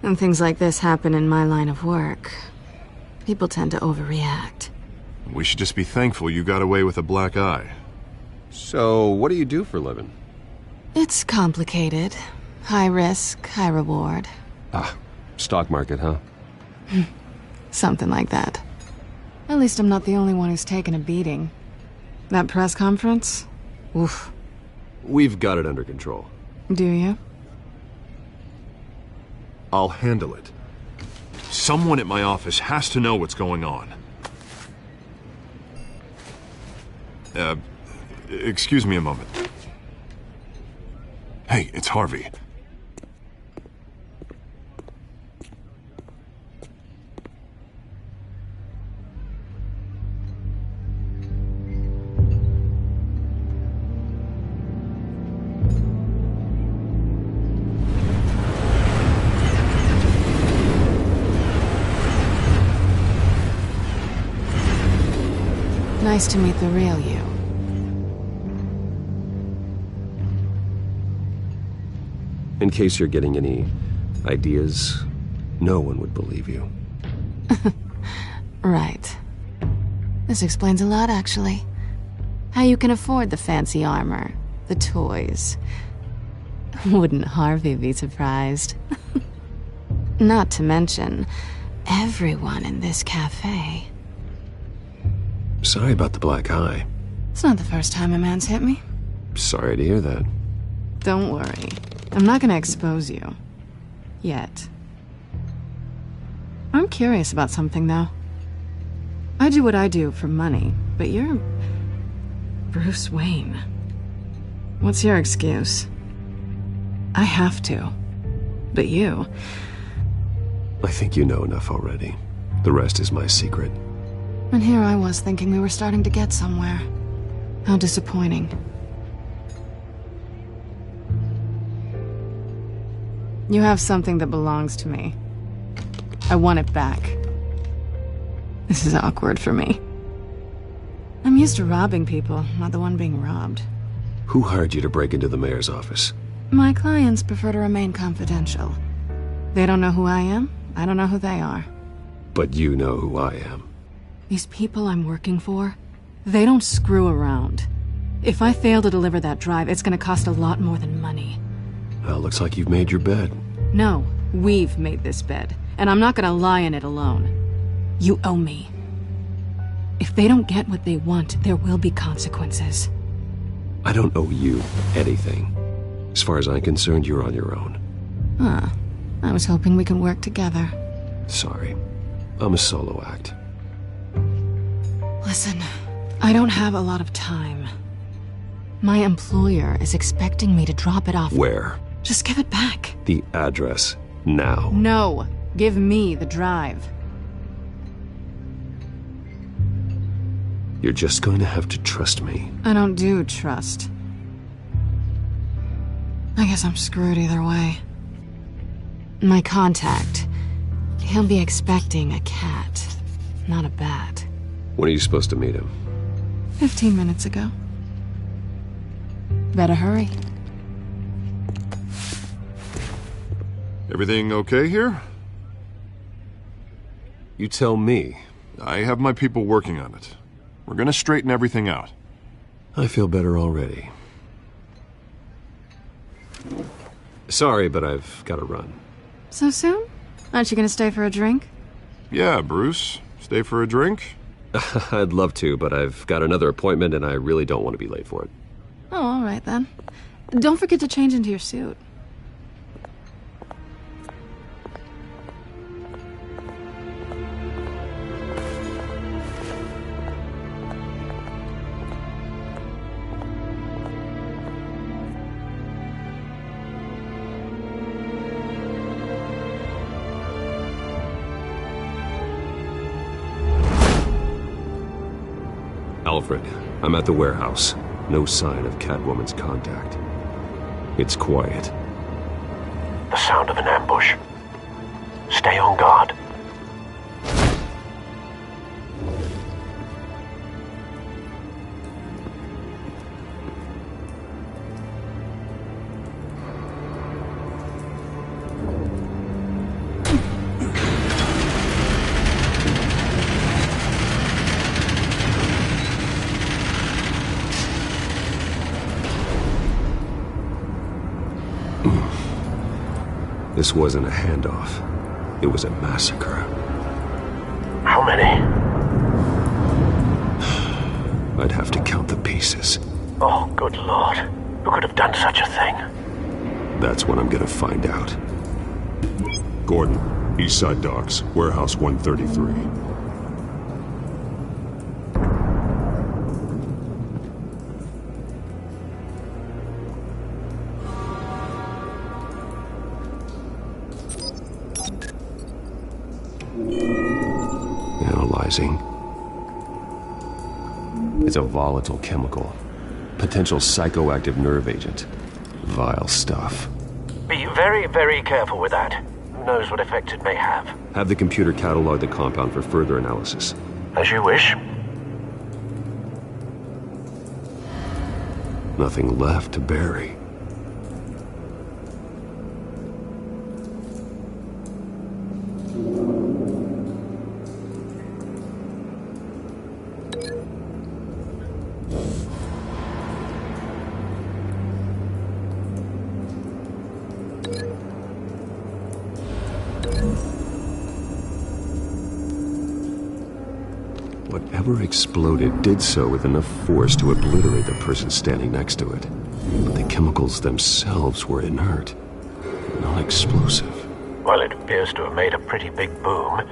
And things like this happen in my line of work. People tend to overreact. We should just be thankful you got away with a black eye. So, what do you do for a living? It's complicated. High risk, high reward. Ah, stock market, huh? Something like that. At least I'm not the only one who's taken a beating. That press conference? Oof. We've got it under control. Do you? I'll handle it. Someone at my office has to know what's going on. Excuse me a moment. Hey, it's Harvey. Nice to meet the real you. In case you're getting any ideas, no one would believe you. Right. This explains a lot, actually. How you can afford the fancy armor, the toys. Wouldn't Harvey be surprised? Not to mention, everyone in this cafe. Sorry about the black eye. It's not the first time a man's hit me. Sorry to hear that. Don't worry. I'm not gonna expose you. Yet. I'm curious about something, though. I do what I do for money, but you're... Bruce Wayne. What's your excuse? I have to. But you... I think you know enough already. The rest is my secret. And here I was thinking we were starting to get somewhere. How disappointing. You have something that belongs to me. I want it back. This is awkward for me. I'm used to robbing people, not the one being robbed. Who hired you to break into the mayor's office? My clients prefer to remain confidential. They don't know who I am, I don't know who they are. But you know who I am. These people I'm working for, they don't screw around. If I fail to deliver that drive, it's gonna cost a lot more than money. Well, looks like you've made your bed. No, we've made this bed, and I'm not gonna lie in it alone. You owe me. If they don't get what they want, there will be consequences. I don't owe you anything. As far as I'm concerned, you're on your own. Huh. I was hoping we could work together. Sorry. I'm a solo act. Listen, I don't have a lot of time. My employer is expecting me to drop it off. Where? Just give it back. The address. Now. No. Give me the drive. You're just going to have to trust me. I don't do trust. I guess I'm screwed either way. My contact. He'll be expecting a cat, not a bat. When are you supposed to meet him? 15 minutes ago. Better hurry. Everything okay here? You tell me. I have my people working on it. We're gonna straighten everything out. I feel better already. Sorry, but I've got to run. So soon? Aren't you gonna stay for a drink? Yeah, Bruce. Stay for a drink? I'd love to, but I've got another appointment and I really don't want to be late for it. Oh, all right then. Don't forget to change into your suit. Alfred, I'm at the warehouse. No sign of Catwoman's contact. It's quiet. The sound of an ambush. Stay on guard. This wasn't a handoff. It was a massacre. How many? I'd have to count the pieces. Oh, good Lord. Who could have done such a thing? That's what I'm gonna find out. Gordon, Eastside Docks, Warehouse 133. Analyzing. It's a volatile chemical. Potential psychoactive nerve agent. Vile stuff. Be very, very careful with that. Who knows what effect it may have. Have the computer catalog the compound for further analysis. As you wish. Nothing left to bury. Whatever exploded did so with enough force to obliterate the person standing next to it. But the chemicals themselves were inert, not explosive. Well, it appears to have made a pretty big boom.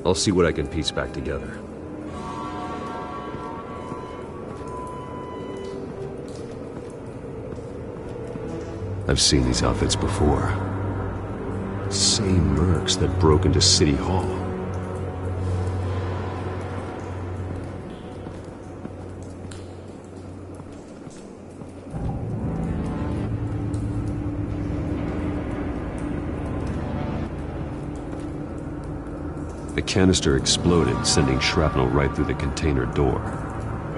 I'll see what I can piece back together. I've seen these outfits before. Same mercs that broke into City Hall. The canister exploded, sending shrapnel right through the container door.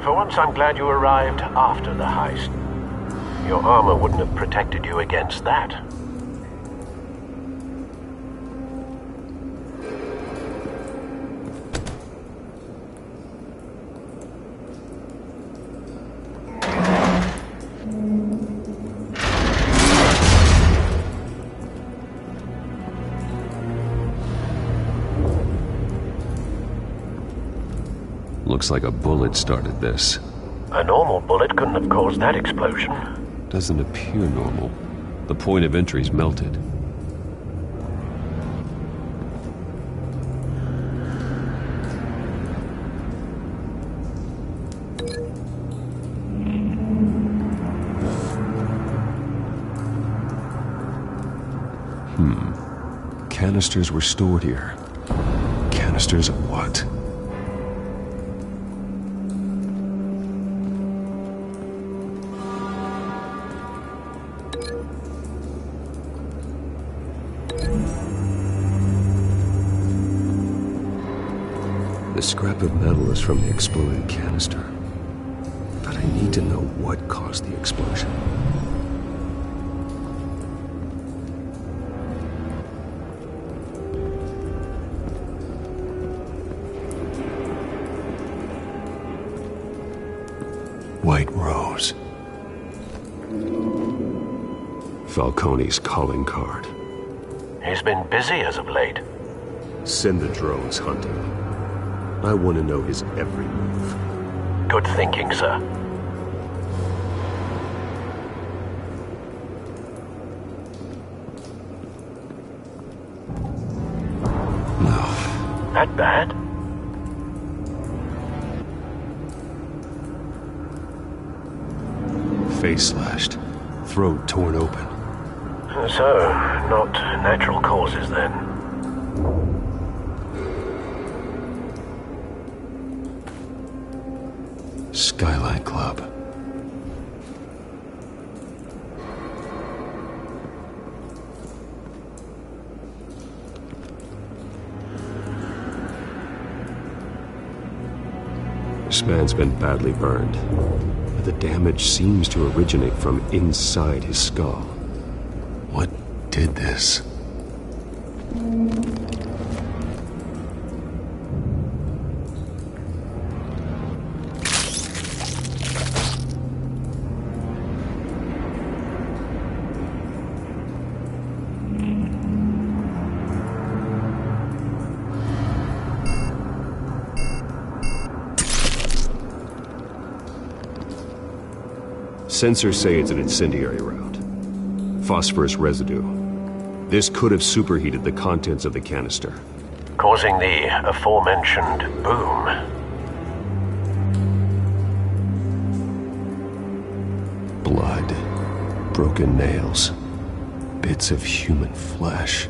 For once, I'm glad you arrived after the heist. Your armor wouldn't have protected you against that. Looks like a bullet started this. A normal bullet couldn't have caused that explosion. Doesn't appear normal. The point of entry's melted. Canisters were stored here. Canisters of what? The scrap of metal is from the exploded canister. But I need to know what caused the explosion. White Rose. Falcone's calling card. He's been busy as of late. Send the drones hunting. I want to know his every move. Good thinking, sir. No. That bad? Face slashed. Throat torn open. So, not natural causes then. Skyline Club. This man's been badly burned, but the damage seems to originate from inside his skull. What did this? Sensors say it's an incendiary route. Phosphorus residue. This could have superheated the contents of the canister, causing the aforementioned boom. Blood, broken nails, bits of human flesh.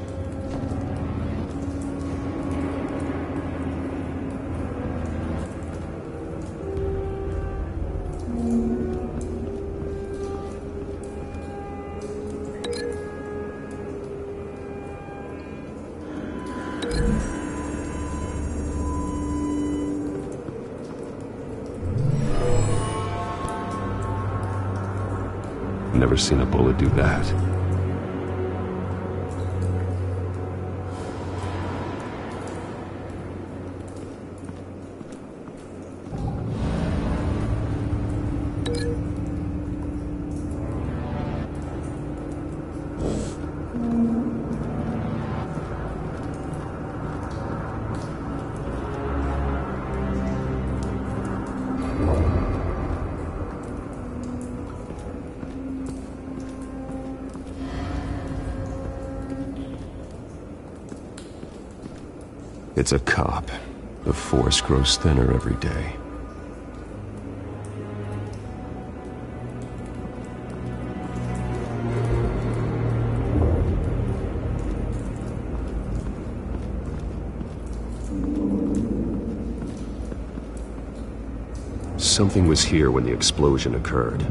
never seen a bullet do that. It's a cop. The force grows thinner every day. Something was here when the explosion occurred.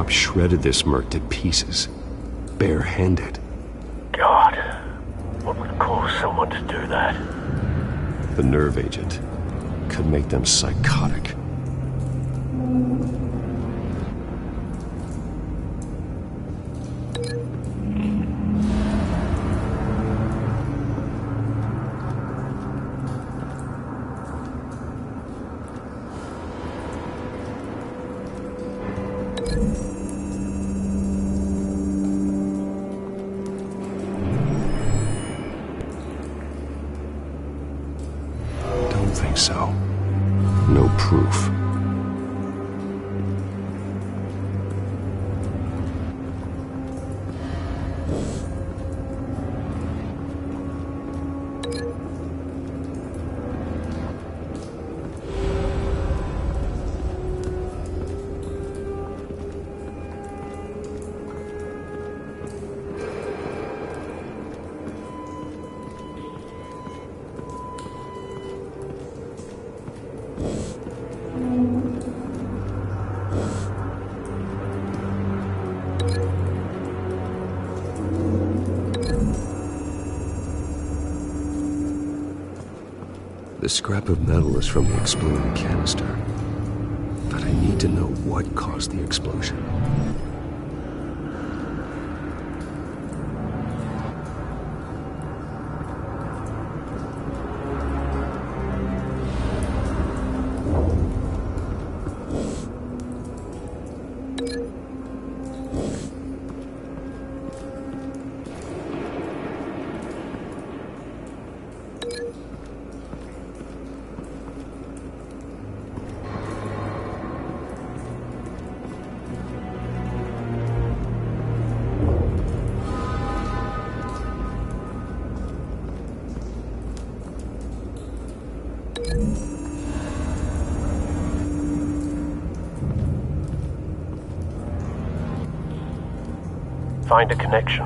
Shredded this merc to pieces, barehanded. God, what would cause someone to do that? The nerve agent could make them psychotic. So, no proof. The scrap of metal is from the exploding canister. But I need to know what caused the explosion. find a connection.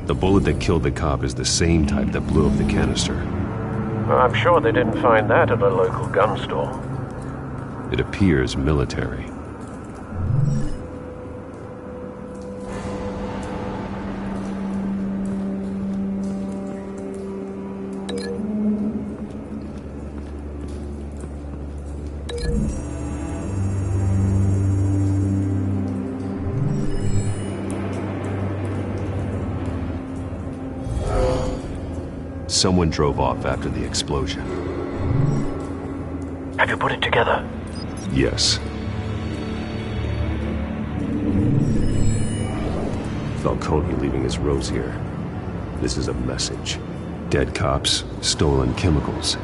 The bullet that killed the cop is the same type that blew up the canister. Well, I'm sure they didn't find that at a local gun store. It appears military. Someone drove off after the explosion. Have you put it together? Yes. Falcone leaving his rose here. This is a message. Dead cops, stolen chemicals.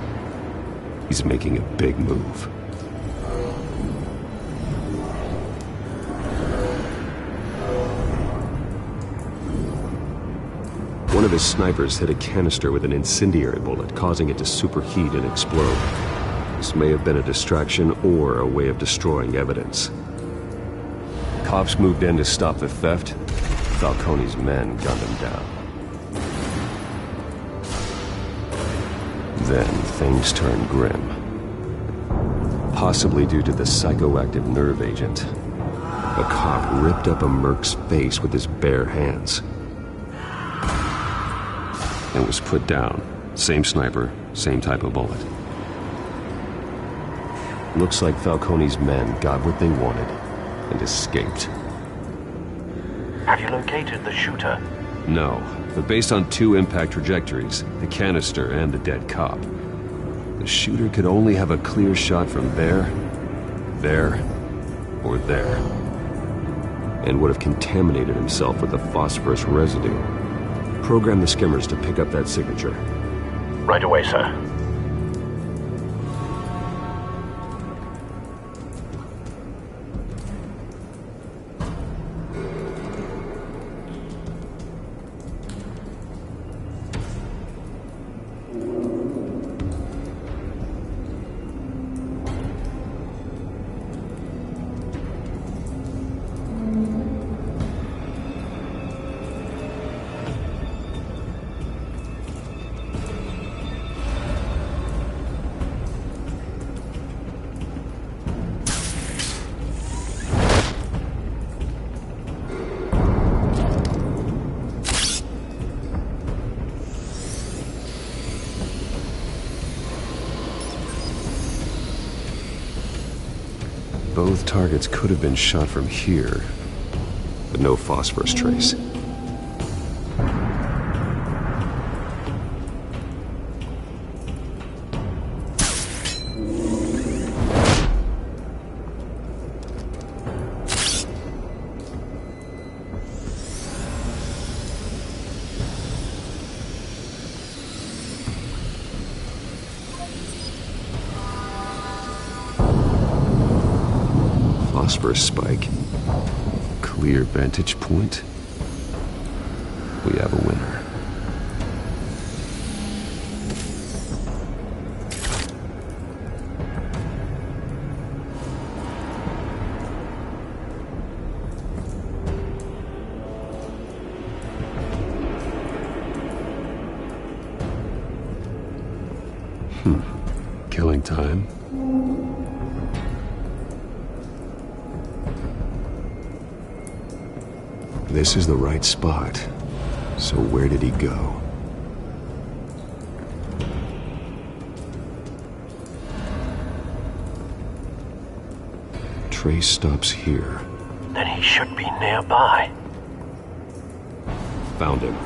He's making a big move. One of his snipers hit a canister with an incendiary bullet, causing it to superheat and explode. This may have been a distraction or a way of destroying evidence. Cops moved in to stop the theft. Falcone's men gunned him down. Then things turned grim. Possibly due to the psychoactive nerve agent. A cop ripped up a merc's face with his bare hands. And was put down. Same sniper, same type of bullet. Looks like Falcone's men got what they wanted and escaped. Have you located the shooter? No, but based on two impact trajectories, the canister and the dead cop, the shooter could only have a clear shot from there, or there, and would have contaminated himself with the phosphorus residue. Program the skimmers to pick up that signature. Right away, sir. Both targets could have been shot from here, but no phosphorus trace. Phosphorus spike. Clear vantage point. We have a winner. Killing time. This is the right spot. So where did he go? Trace stops here. Then he should be nearby. Found him.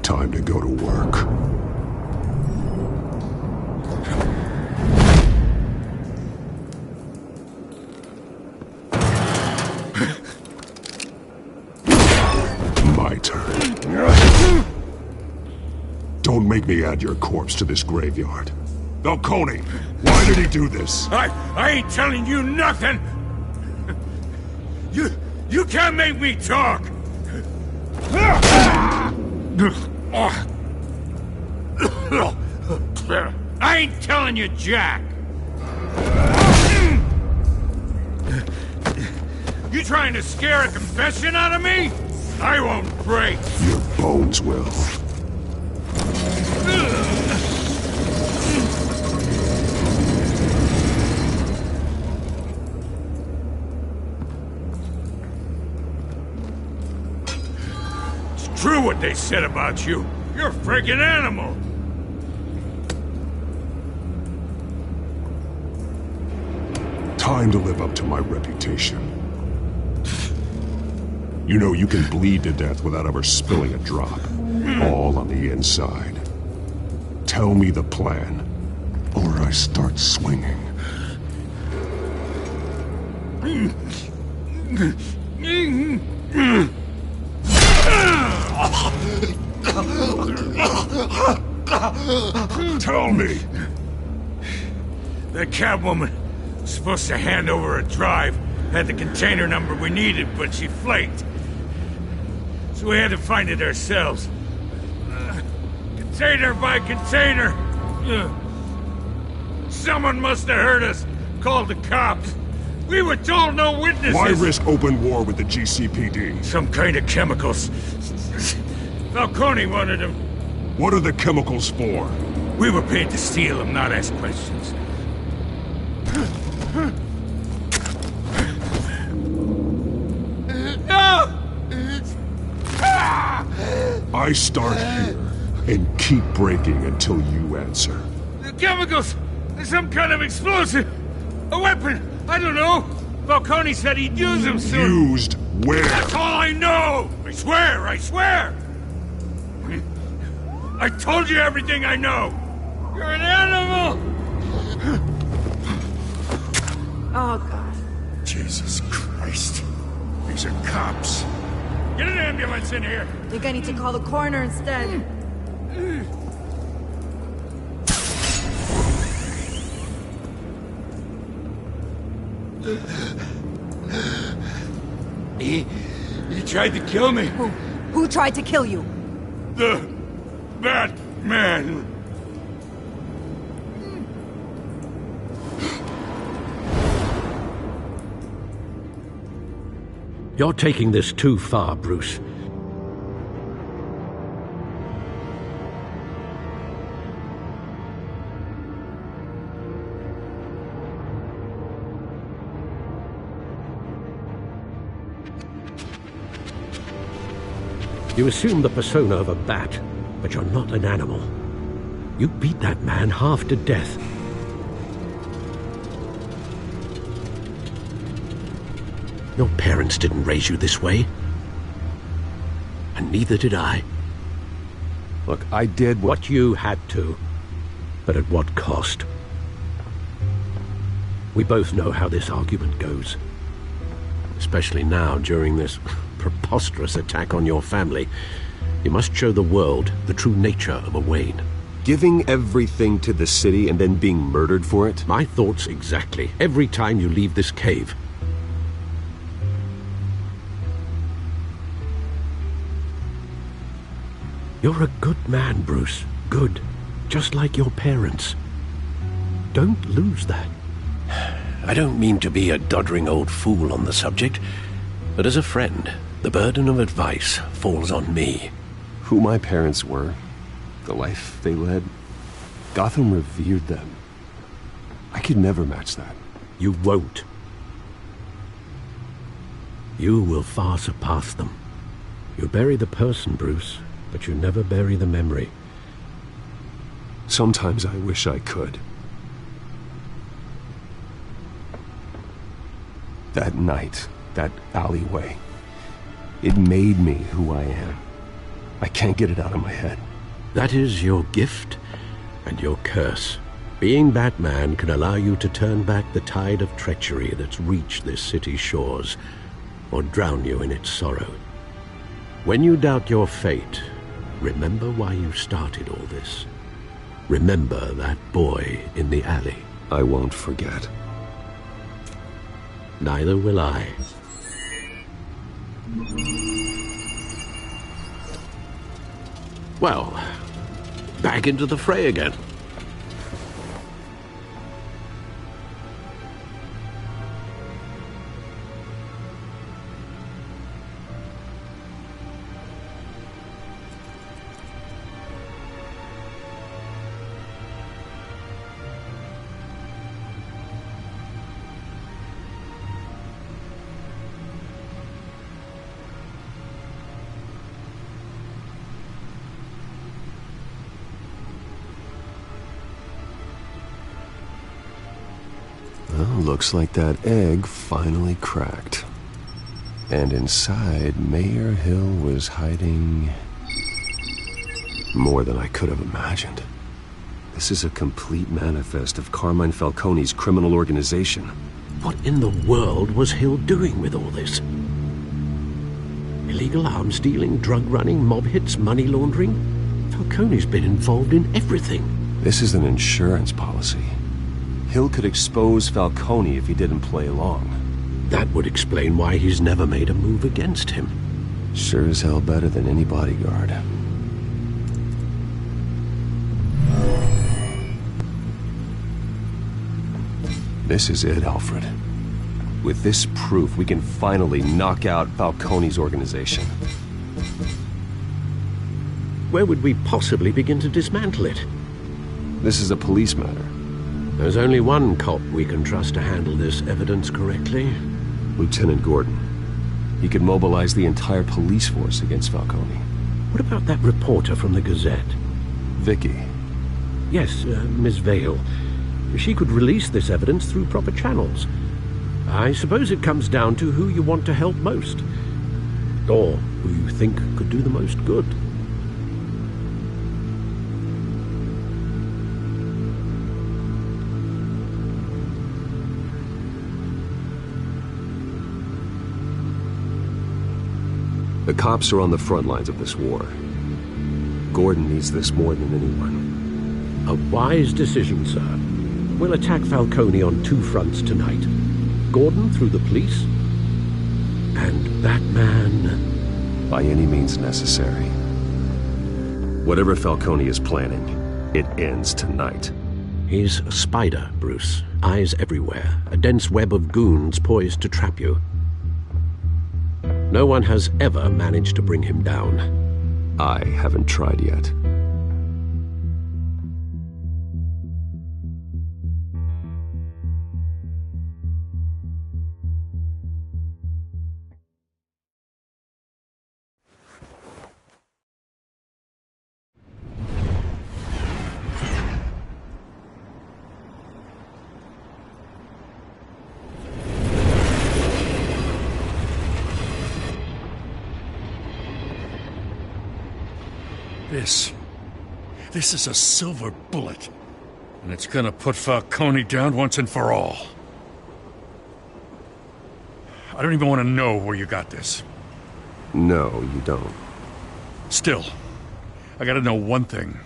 Time to go to work. My turn. Don't make me add your corpse to this graveyard. Falcone, why did he do this? I ain't telling you nothing! You can't make me talk! I ain't telling you, Jack! You trying to scare a confession out of me? I won't break. Your bones will. It's true what they said about you. You're a freaking animal. Time to live up to my reputation. You know you can bleed to death without ever spilling a drop. All on the inside. Tell me the plan, or I start swinging. Tell me. The Catwoman was supposed to hand over a drive, had the container number we needed, but she flaked. So we had to find it ourselves. Container by container. Someone must have heard us, called the cops. We were told no witnesses. Why risk open war with the GCPD? Some kind of chemicals. Falcone wanted them. What are the chemicals for? We were paid to steal them, not ask questions. No! I start here and keep breaking until you answer. The chemicals! Some kind of explosive! A weapon! I don't know! Falcone said he'd use them soon. Used where? That's all I know! I swear! I swear! I told you everything I know! You're an animal! Oh, God. Jesus Christ. These are cops. Get an ambulance in here! I think I need to call the coroner instead. He tried to kill me. Who tried to kill you? The Batman. You're taking this too far, Bruce. You assume the persona of a bat, but you're not an animal. You beat that man half to death. Your parents didn't raise you this way. And neither did I. Look, I did what you had to. But at what cost? We both know how this argument goes. Especially now, during this preposterous attack on your family. You must show the world the true nature of a Wayne. Giving everything to the city and then being murdered for it? My thoughts exactly. Every time you leave this cave. You're a good man, Bruce. Good. Just like your parents. Don't lose that. I don't mean to be a doddering old fool on the subject, but as a friend, the burden of advice falls on me. Who my parents were, the life they led, Gotham revered them. I could never match that. You won't. You will far surpass them. You bury the person, Bruce, but you never bury the memory. Sometimes I wish I could. That night, that alleyway, it made me who I am. I can't get it out of my head. That is your gift and your curse. Being Batman can allow you to turn back the tide of treachery that's reached this city's shores, or drown you in its sorrow. When you doubt your fate, remember why you started all this. Remember that boy in the alley. I won't forget. Neither will I. Well, back into the fray again. Looks like that egg finally cracked. And inside, Mayor Hill was hiding more than I could have imagined. This is a complete manifest of Carmine Falcone's criminal organization. What in the world was Hill doing with all this? Illegal arms dealing, drug running, mob hits, money laundering? Falcone's been involved in everything. This is an insurance policy. Hill could expose Falcone if he didn't play along. That would explain why he's never made a move against him. Sure as hell better than any bodyguard. This is it, Alfred. With this proof, we can finally knock out Falcone's organization. Where would we possibly begin to dismantle it? This is a police matter. There's only one cop we can trust to handle this evidence correctly. Lieutenant Gordon. He could mobilize the entire police force against Falcone. What about that reporter from the Gazette? Vicky. Yes, Miss Vale. She could release this evidence through proper channels. I suppose it comes down to who you want to help most. Or who you think could do the most good. The cops are on the front lines of this war. Gordon needs this more than anyone. A wise decision, sir. We'll attack Falcone on two fronts tonight. Gordon through the police, and that man... by any means necessary. Whatever Falcone is planning, it ends tonight. He's a spider, Bruce. Eyes everywhere. A dense web of goons poised to trap you. No one has ever managed to bring him down. I haven't tried yet. This is a silver bullet. And it's gonna put Falcone down once and for all. I don't even want to know where you got this. No, you don't. Still, I gotta know one thing.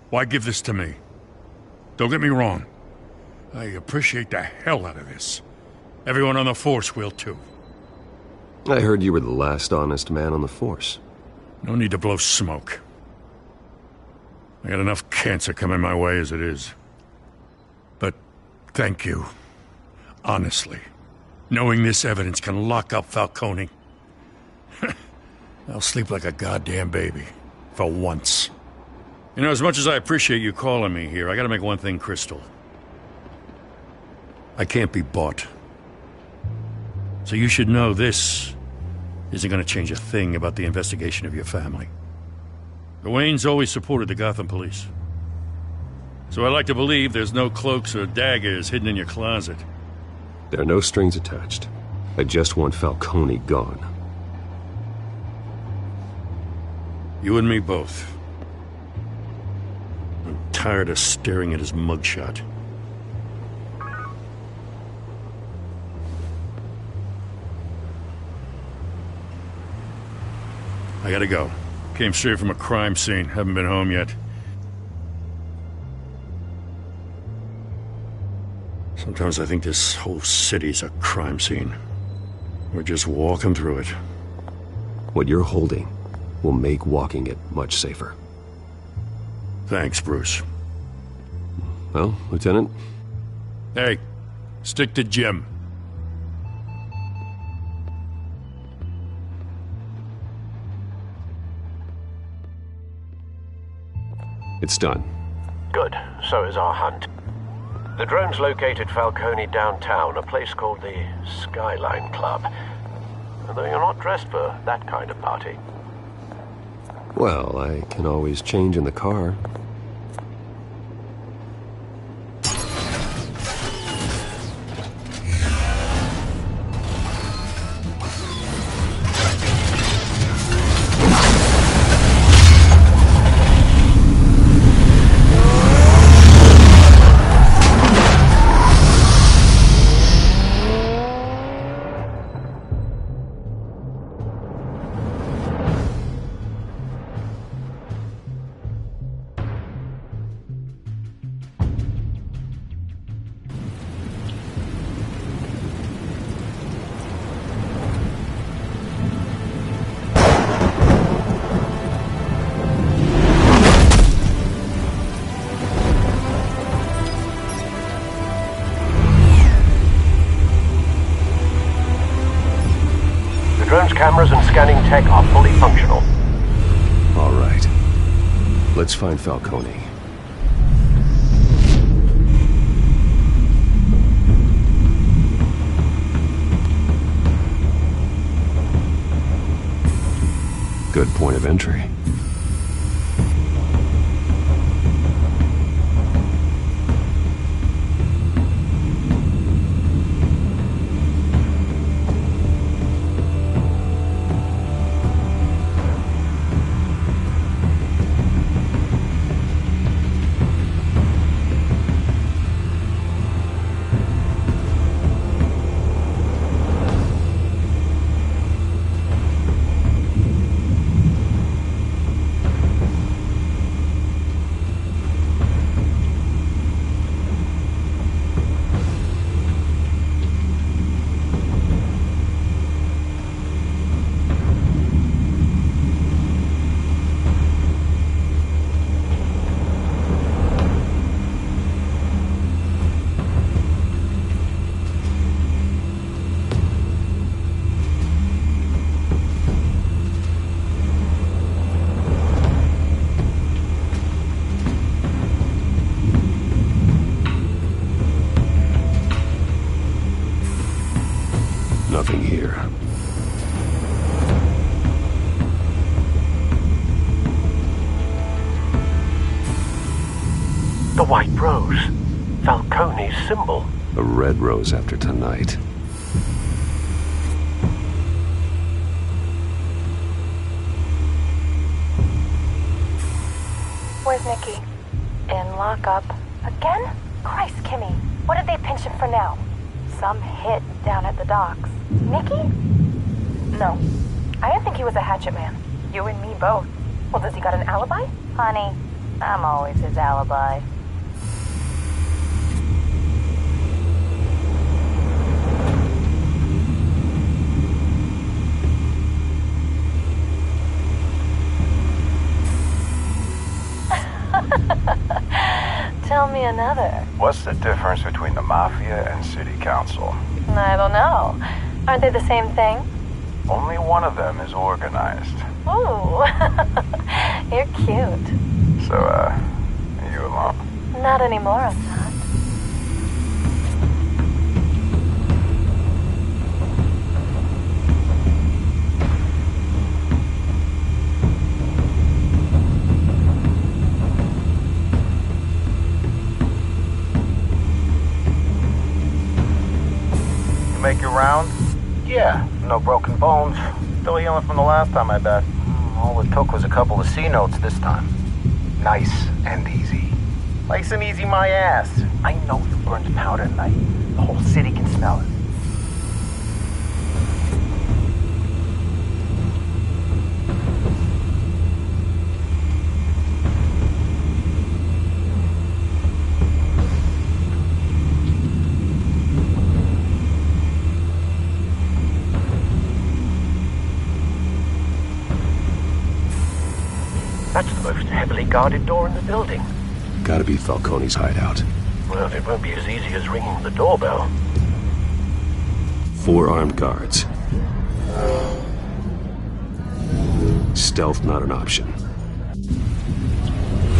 Why give this to me? Don't get me wrong. I appreciate the hell out of this. Everyone on the force will too. I heard you were the last honest man on the force. No need to blow smoke. I got enough cancer coming my way as it is. But thank you. Honestly. Knowing this evidence can lock up Falcone. I'll sleep like a goddamn baby. For once. You know, as much as I appreciate you calling me here, I gotta make one thing crystal. I can't be bought. So you should know this isn't gonna change a thing about the investigation of your family. The Waynes always supported the Gotham police. So I like to believe there's no cloaks or daggers hidden in your closet. There are no strings attached. I just want Falcone gone. You and me both. I'm tired of staring at his mugshot. I gotta go. Came straight from a crime scene. Haven't been home yet. Sometimes I think this whole city's a crime scene. We're just walking through it. What you're holding will make walking it much safer. Thanks, Bruce. Well, Lieutenant? Hey, stick to Jim. It's done. Good. So is our hunt. The drones located Falcone downtown, a place called the Skyline Club. Although you're not dressed for that kind of party. Well, I can always change in the car. scanning tech are fully functional. All right. Let's find Falcone. Good point of entry. Nothing here. The white rose. Falcone's symbol. A red rose after tonight. Where's Nicky? In lockup. Again? Christ, Kimmy. What did they pinch him for now? Some hit down at the docks. Nicky? No. I didn't think he was a hatchet man. You and me both. Well, does he got an alibi? Honey, I'm always his alibi. Tell me another. What's the difference between the Mafia and City Council? I don't know. Aren't they the same thing? Only one of them is organized. Ooh. You're cute. So, are you alone? Not anymore, I'm not. Make your round? Yeah, no broken bones. Still healing from the last time, I bet. All it took was a couple of C notes this time. Nice and easy. Nice and easy my ass. I know you burned powder tonight. The whole city can smell it. That's the most heavily guarded door in the building. Gotta be Falcone's hideout. Well, it won't be as easy as ringing the doorbell. 4 armed guards. Stealth not an option.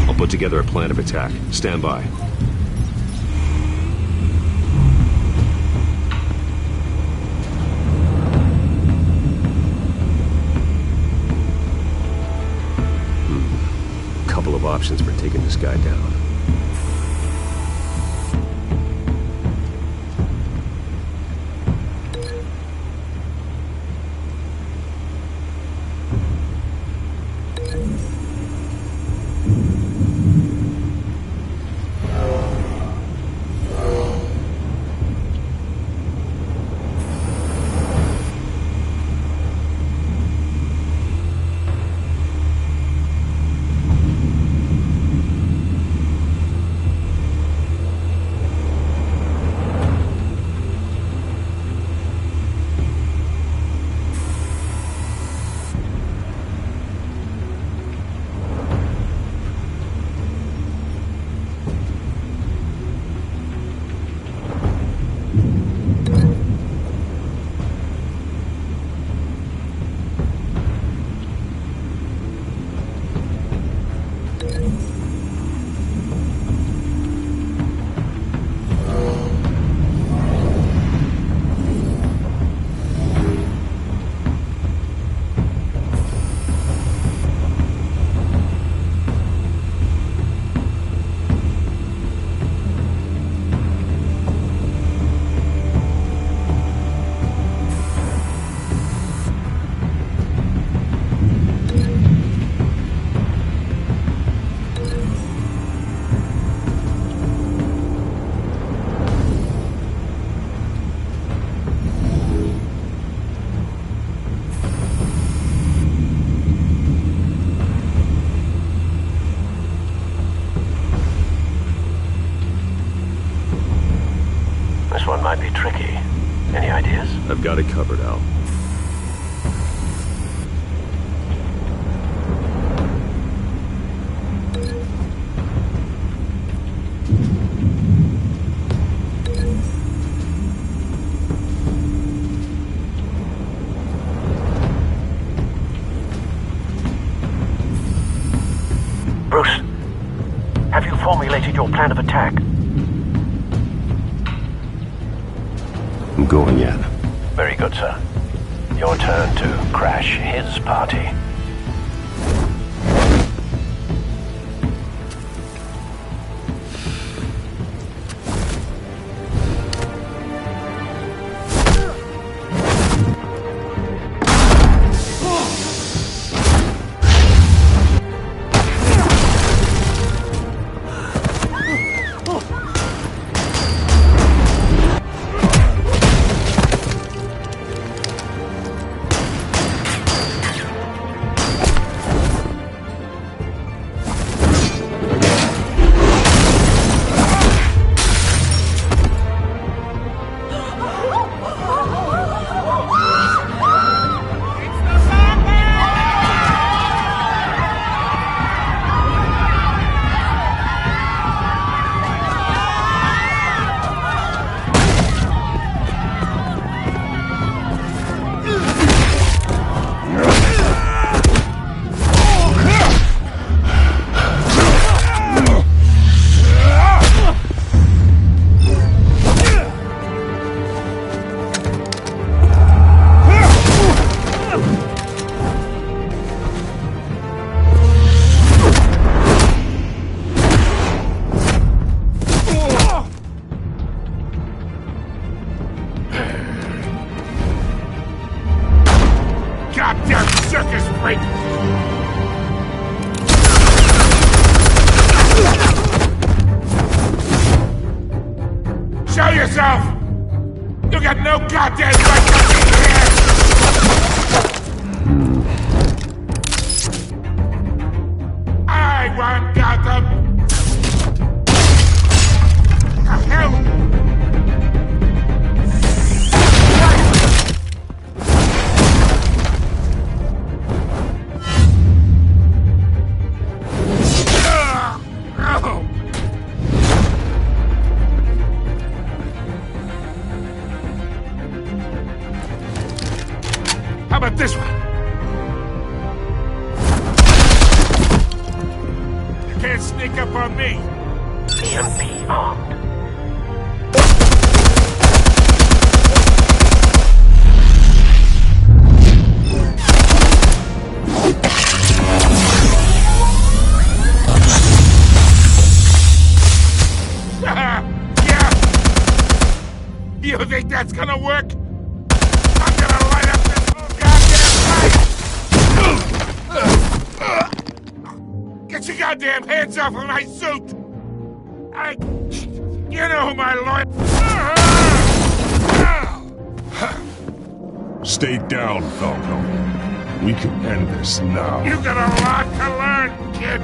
I'll put together a plan of attack. Stand by. Couple of options for taking this guy down. got it covered, Al. Bruce, have you formulated your plan of attack? I'm going yet. Very good, sir. Your turn to crash his party. Goddamn circus freak! Show yourself! You got no goddamn right to be here! I want Gotham! The hell? How about this one? You can't sneak up on me. EMP armed. Yeah! You think that's gonna work? I'm gonna light up this whole goddamn place! Get your goddamn hands off of my suit! You know who my lawyer... Stay down, Falcon. We can end this now. You got a lot to learn, kid!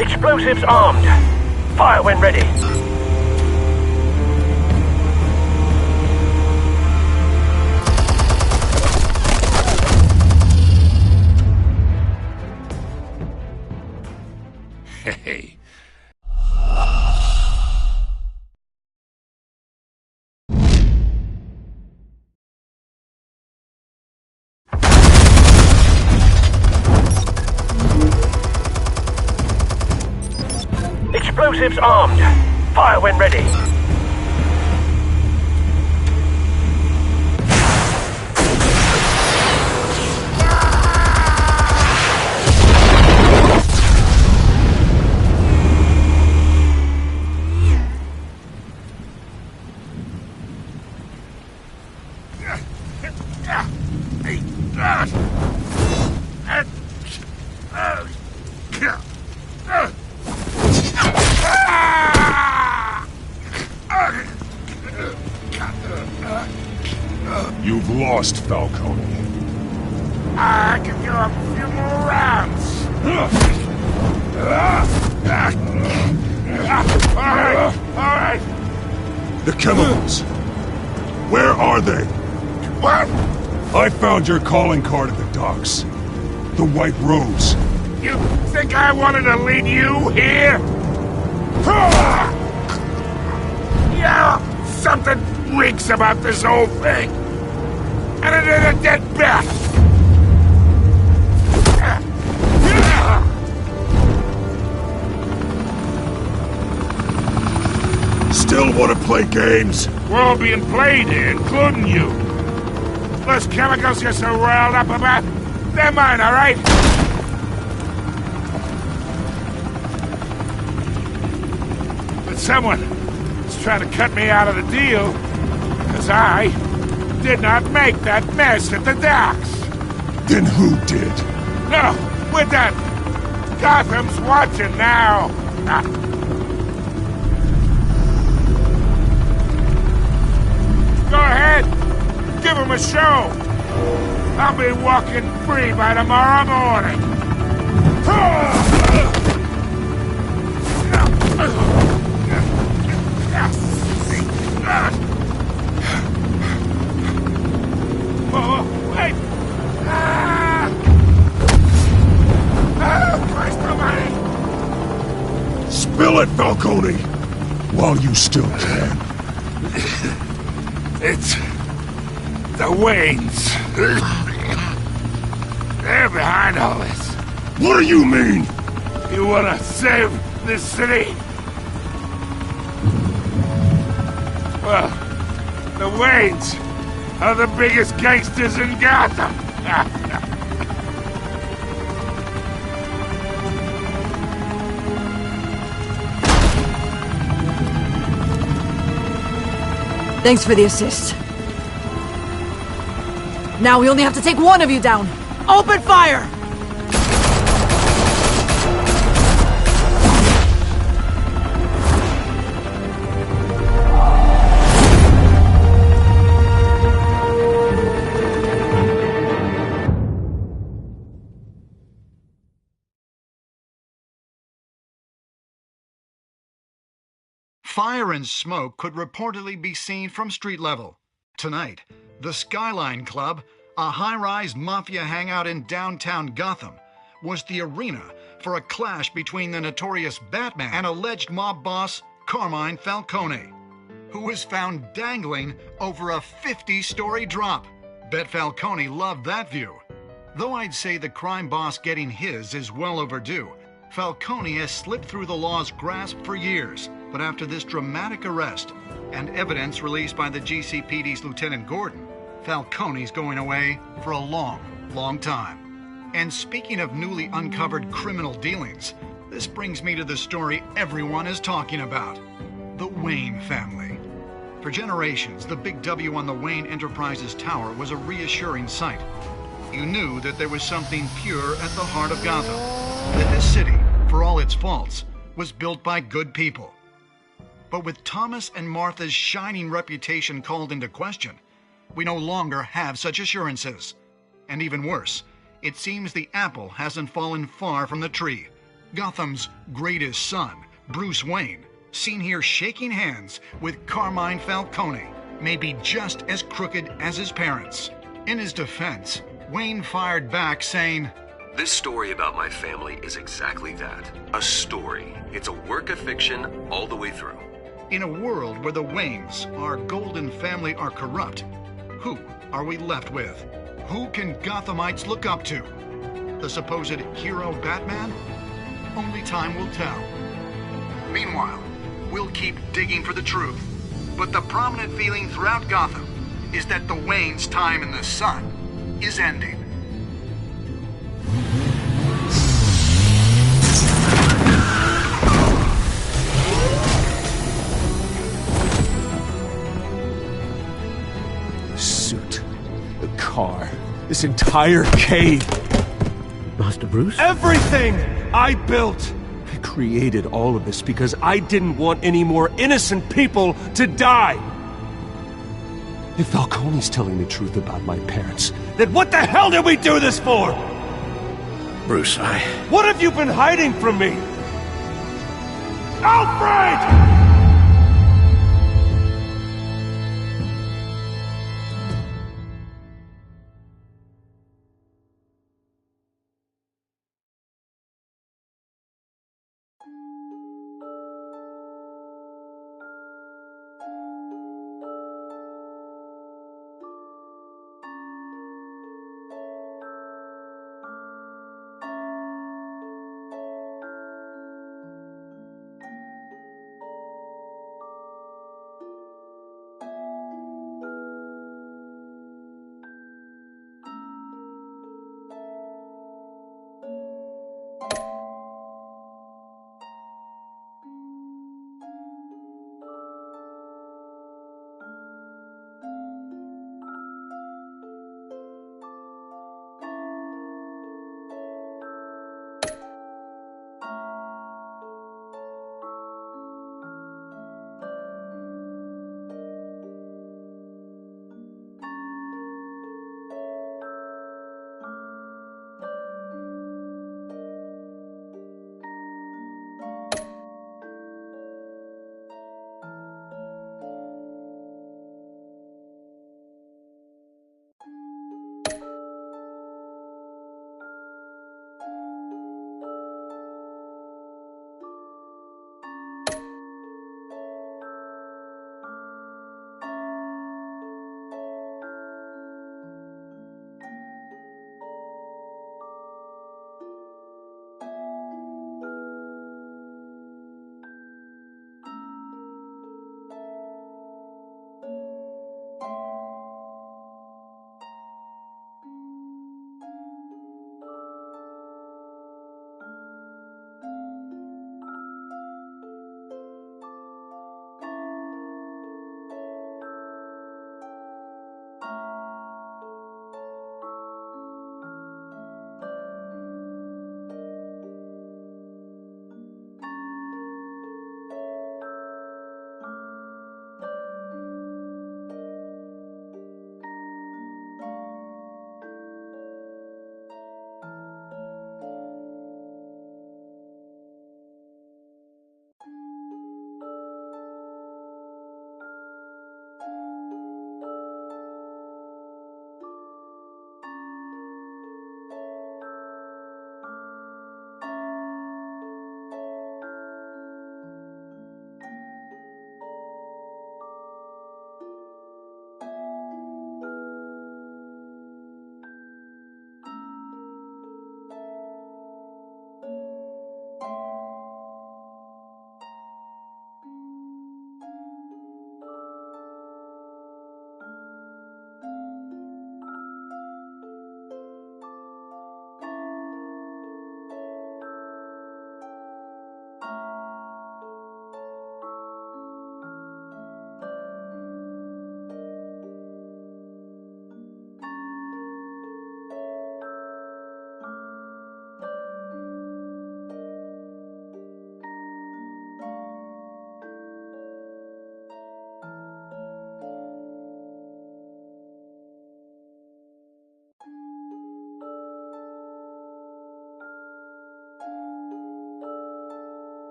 Explosives armed. Fire when ready. Hey. Explosives armed. Fire when ready. lost, Falcone. I can do a few more rounds. All right. The chemicals. Where are they? What? I found your calling card at the docks. The White Rose. You think I wanted to lead you here? Yeah, something reeks about this whole thing. And it is a dead bat. Still want to play games? We're all being played here, including you. Those chemicals you're so riled up about, they're mine, all right? But someone is trying to cut me out of the deal, because I did not make that mess at the docks. Then who did? No, we're done. Gotham's watching now. Go ahead. Give him a show. I'll be walking free by tomorrow morning. Oh, wait! Christ almighty! Spill it, Falcone! While you still can. It's the Waynes. They're behind all this. What do you mean? You wanna save this city? Well, the Waynes are the biggest gangsters in Gotham. Thanks for the assist. Now we only have to take one of you down. Open fire! Fire and smoke could reportedly be seen from street level. Tonight, the Skyline Club, a high-rise mafia hangout in downtown Gotham, was the arena for a clash between the notorious Batman and alleged mob boss Carmine Falcone, who was found dangling over a 50-story drop. Bet Falcone loved that view. Though I'd say the crime boss getting his is well overdue, Falcone has slipped through the law's grasp for years. But after this dramatic arrest and evidence released by the GCPD's Lieutenant Gordon, Falcone's going away for a long, long time. And speaking of newly uncovered criminal dealings, this brings me to the story everyone is talking about: the Wayne family. For generations, the big W on the Wayne Enterprises Tower was a reassuring sight. You knew that there was something pure at the heart of Gotham, that this city, for all its faults, was built by good people. But with Thomas and Martha's shining reputation called into question, we no longer have such assurances. And even worse, it seems the apple hasn't fallen far from the tree. Gotham's greatest son, Bruce Wayne, seen here shaking hands with Carmine Falcone, may be just as crooked as his parents. In his defense, Wayne fired back saying, "This story about my family is exactly that. A story. It's a work of fiction all the way through." In a world where the Waynes, our golden family, are corrupt, who are we left with? Who can Gothamites look up to? The supposed hero Batman? Only time will tell. Meanwhile, we'll keep digging for the truth. But the prominent feeling throughout Gotham is that the Waynes' time in the sun is ending. Car. This entire cave. Master Bruce? Everything I built. I created all of this because I didn't want any more innocent people to die. If Falcone's telling the truth about my parents, Then what the hell did we do this for? Bruce, What have you been hiding from me? Alfred!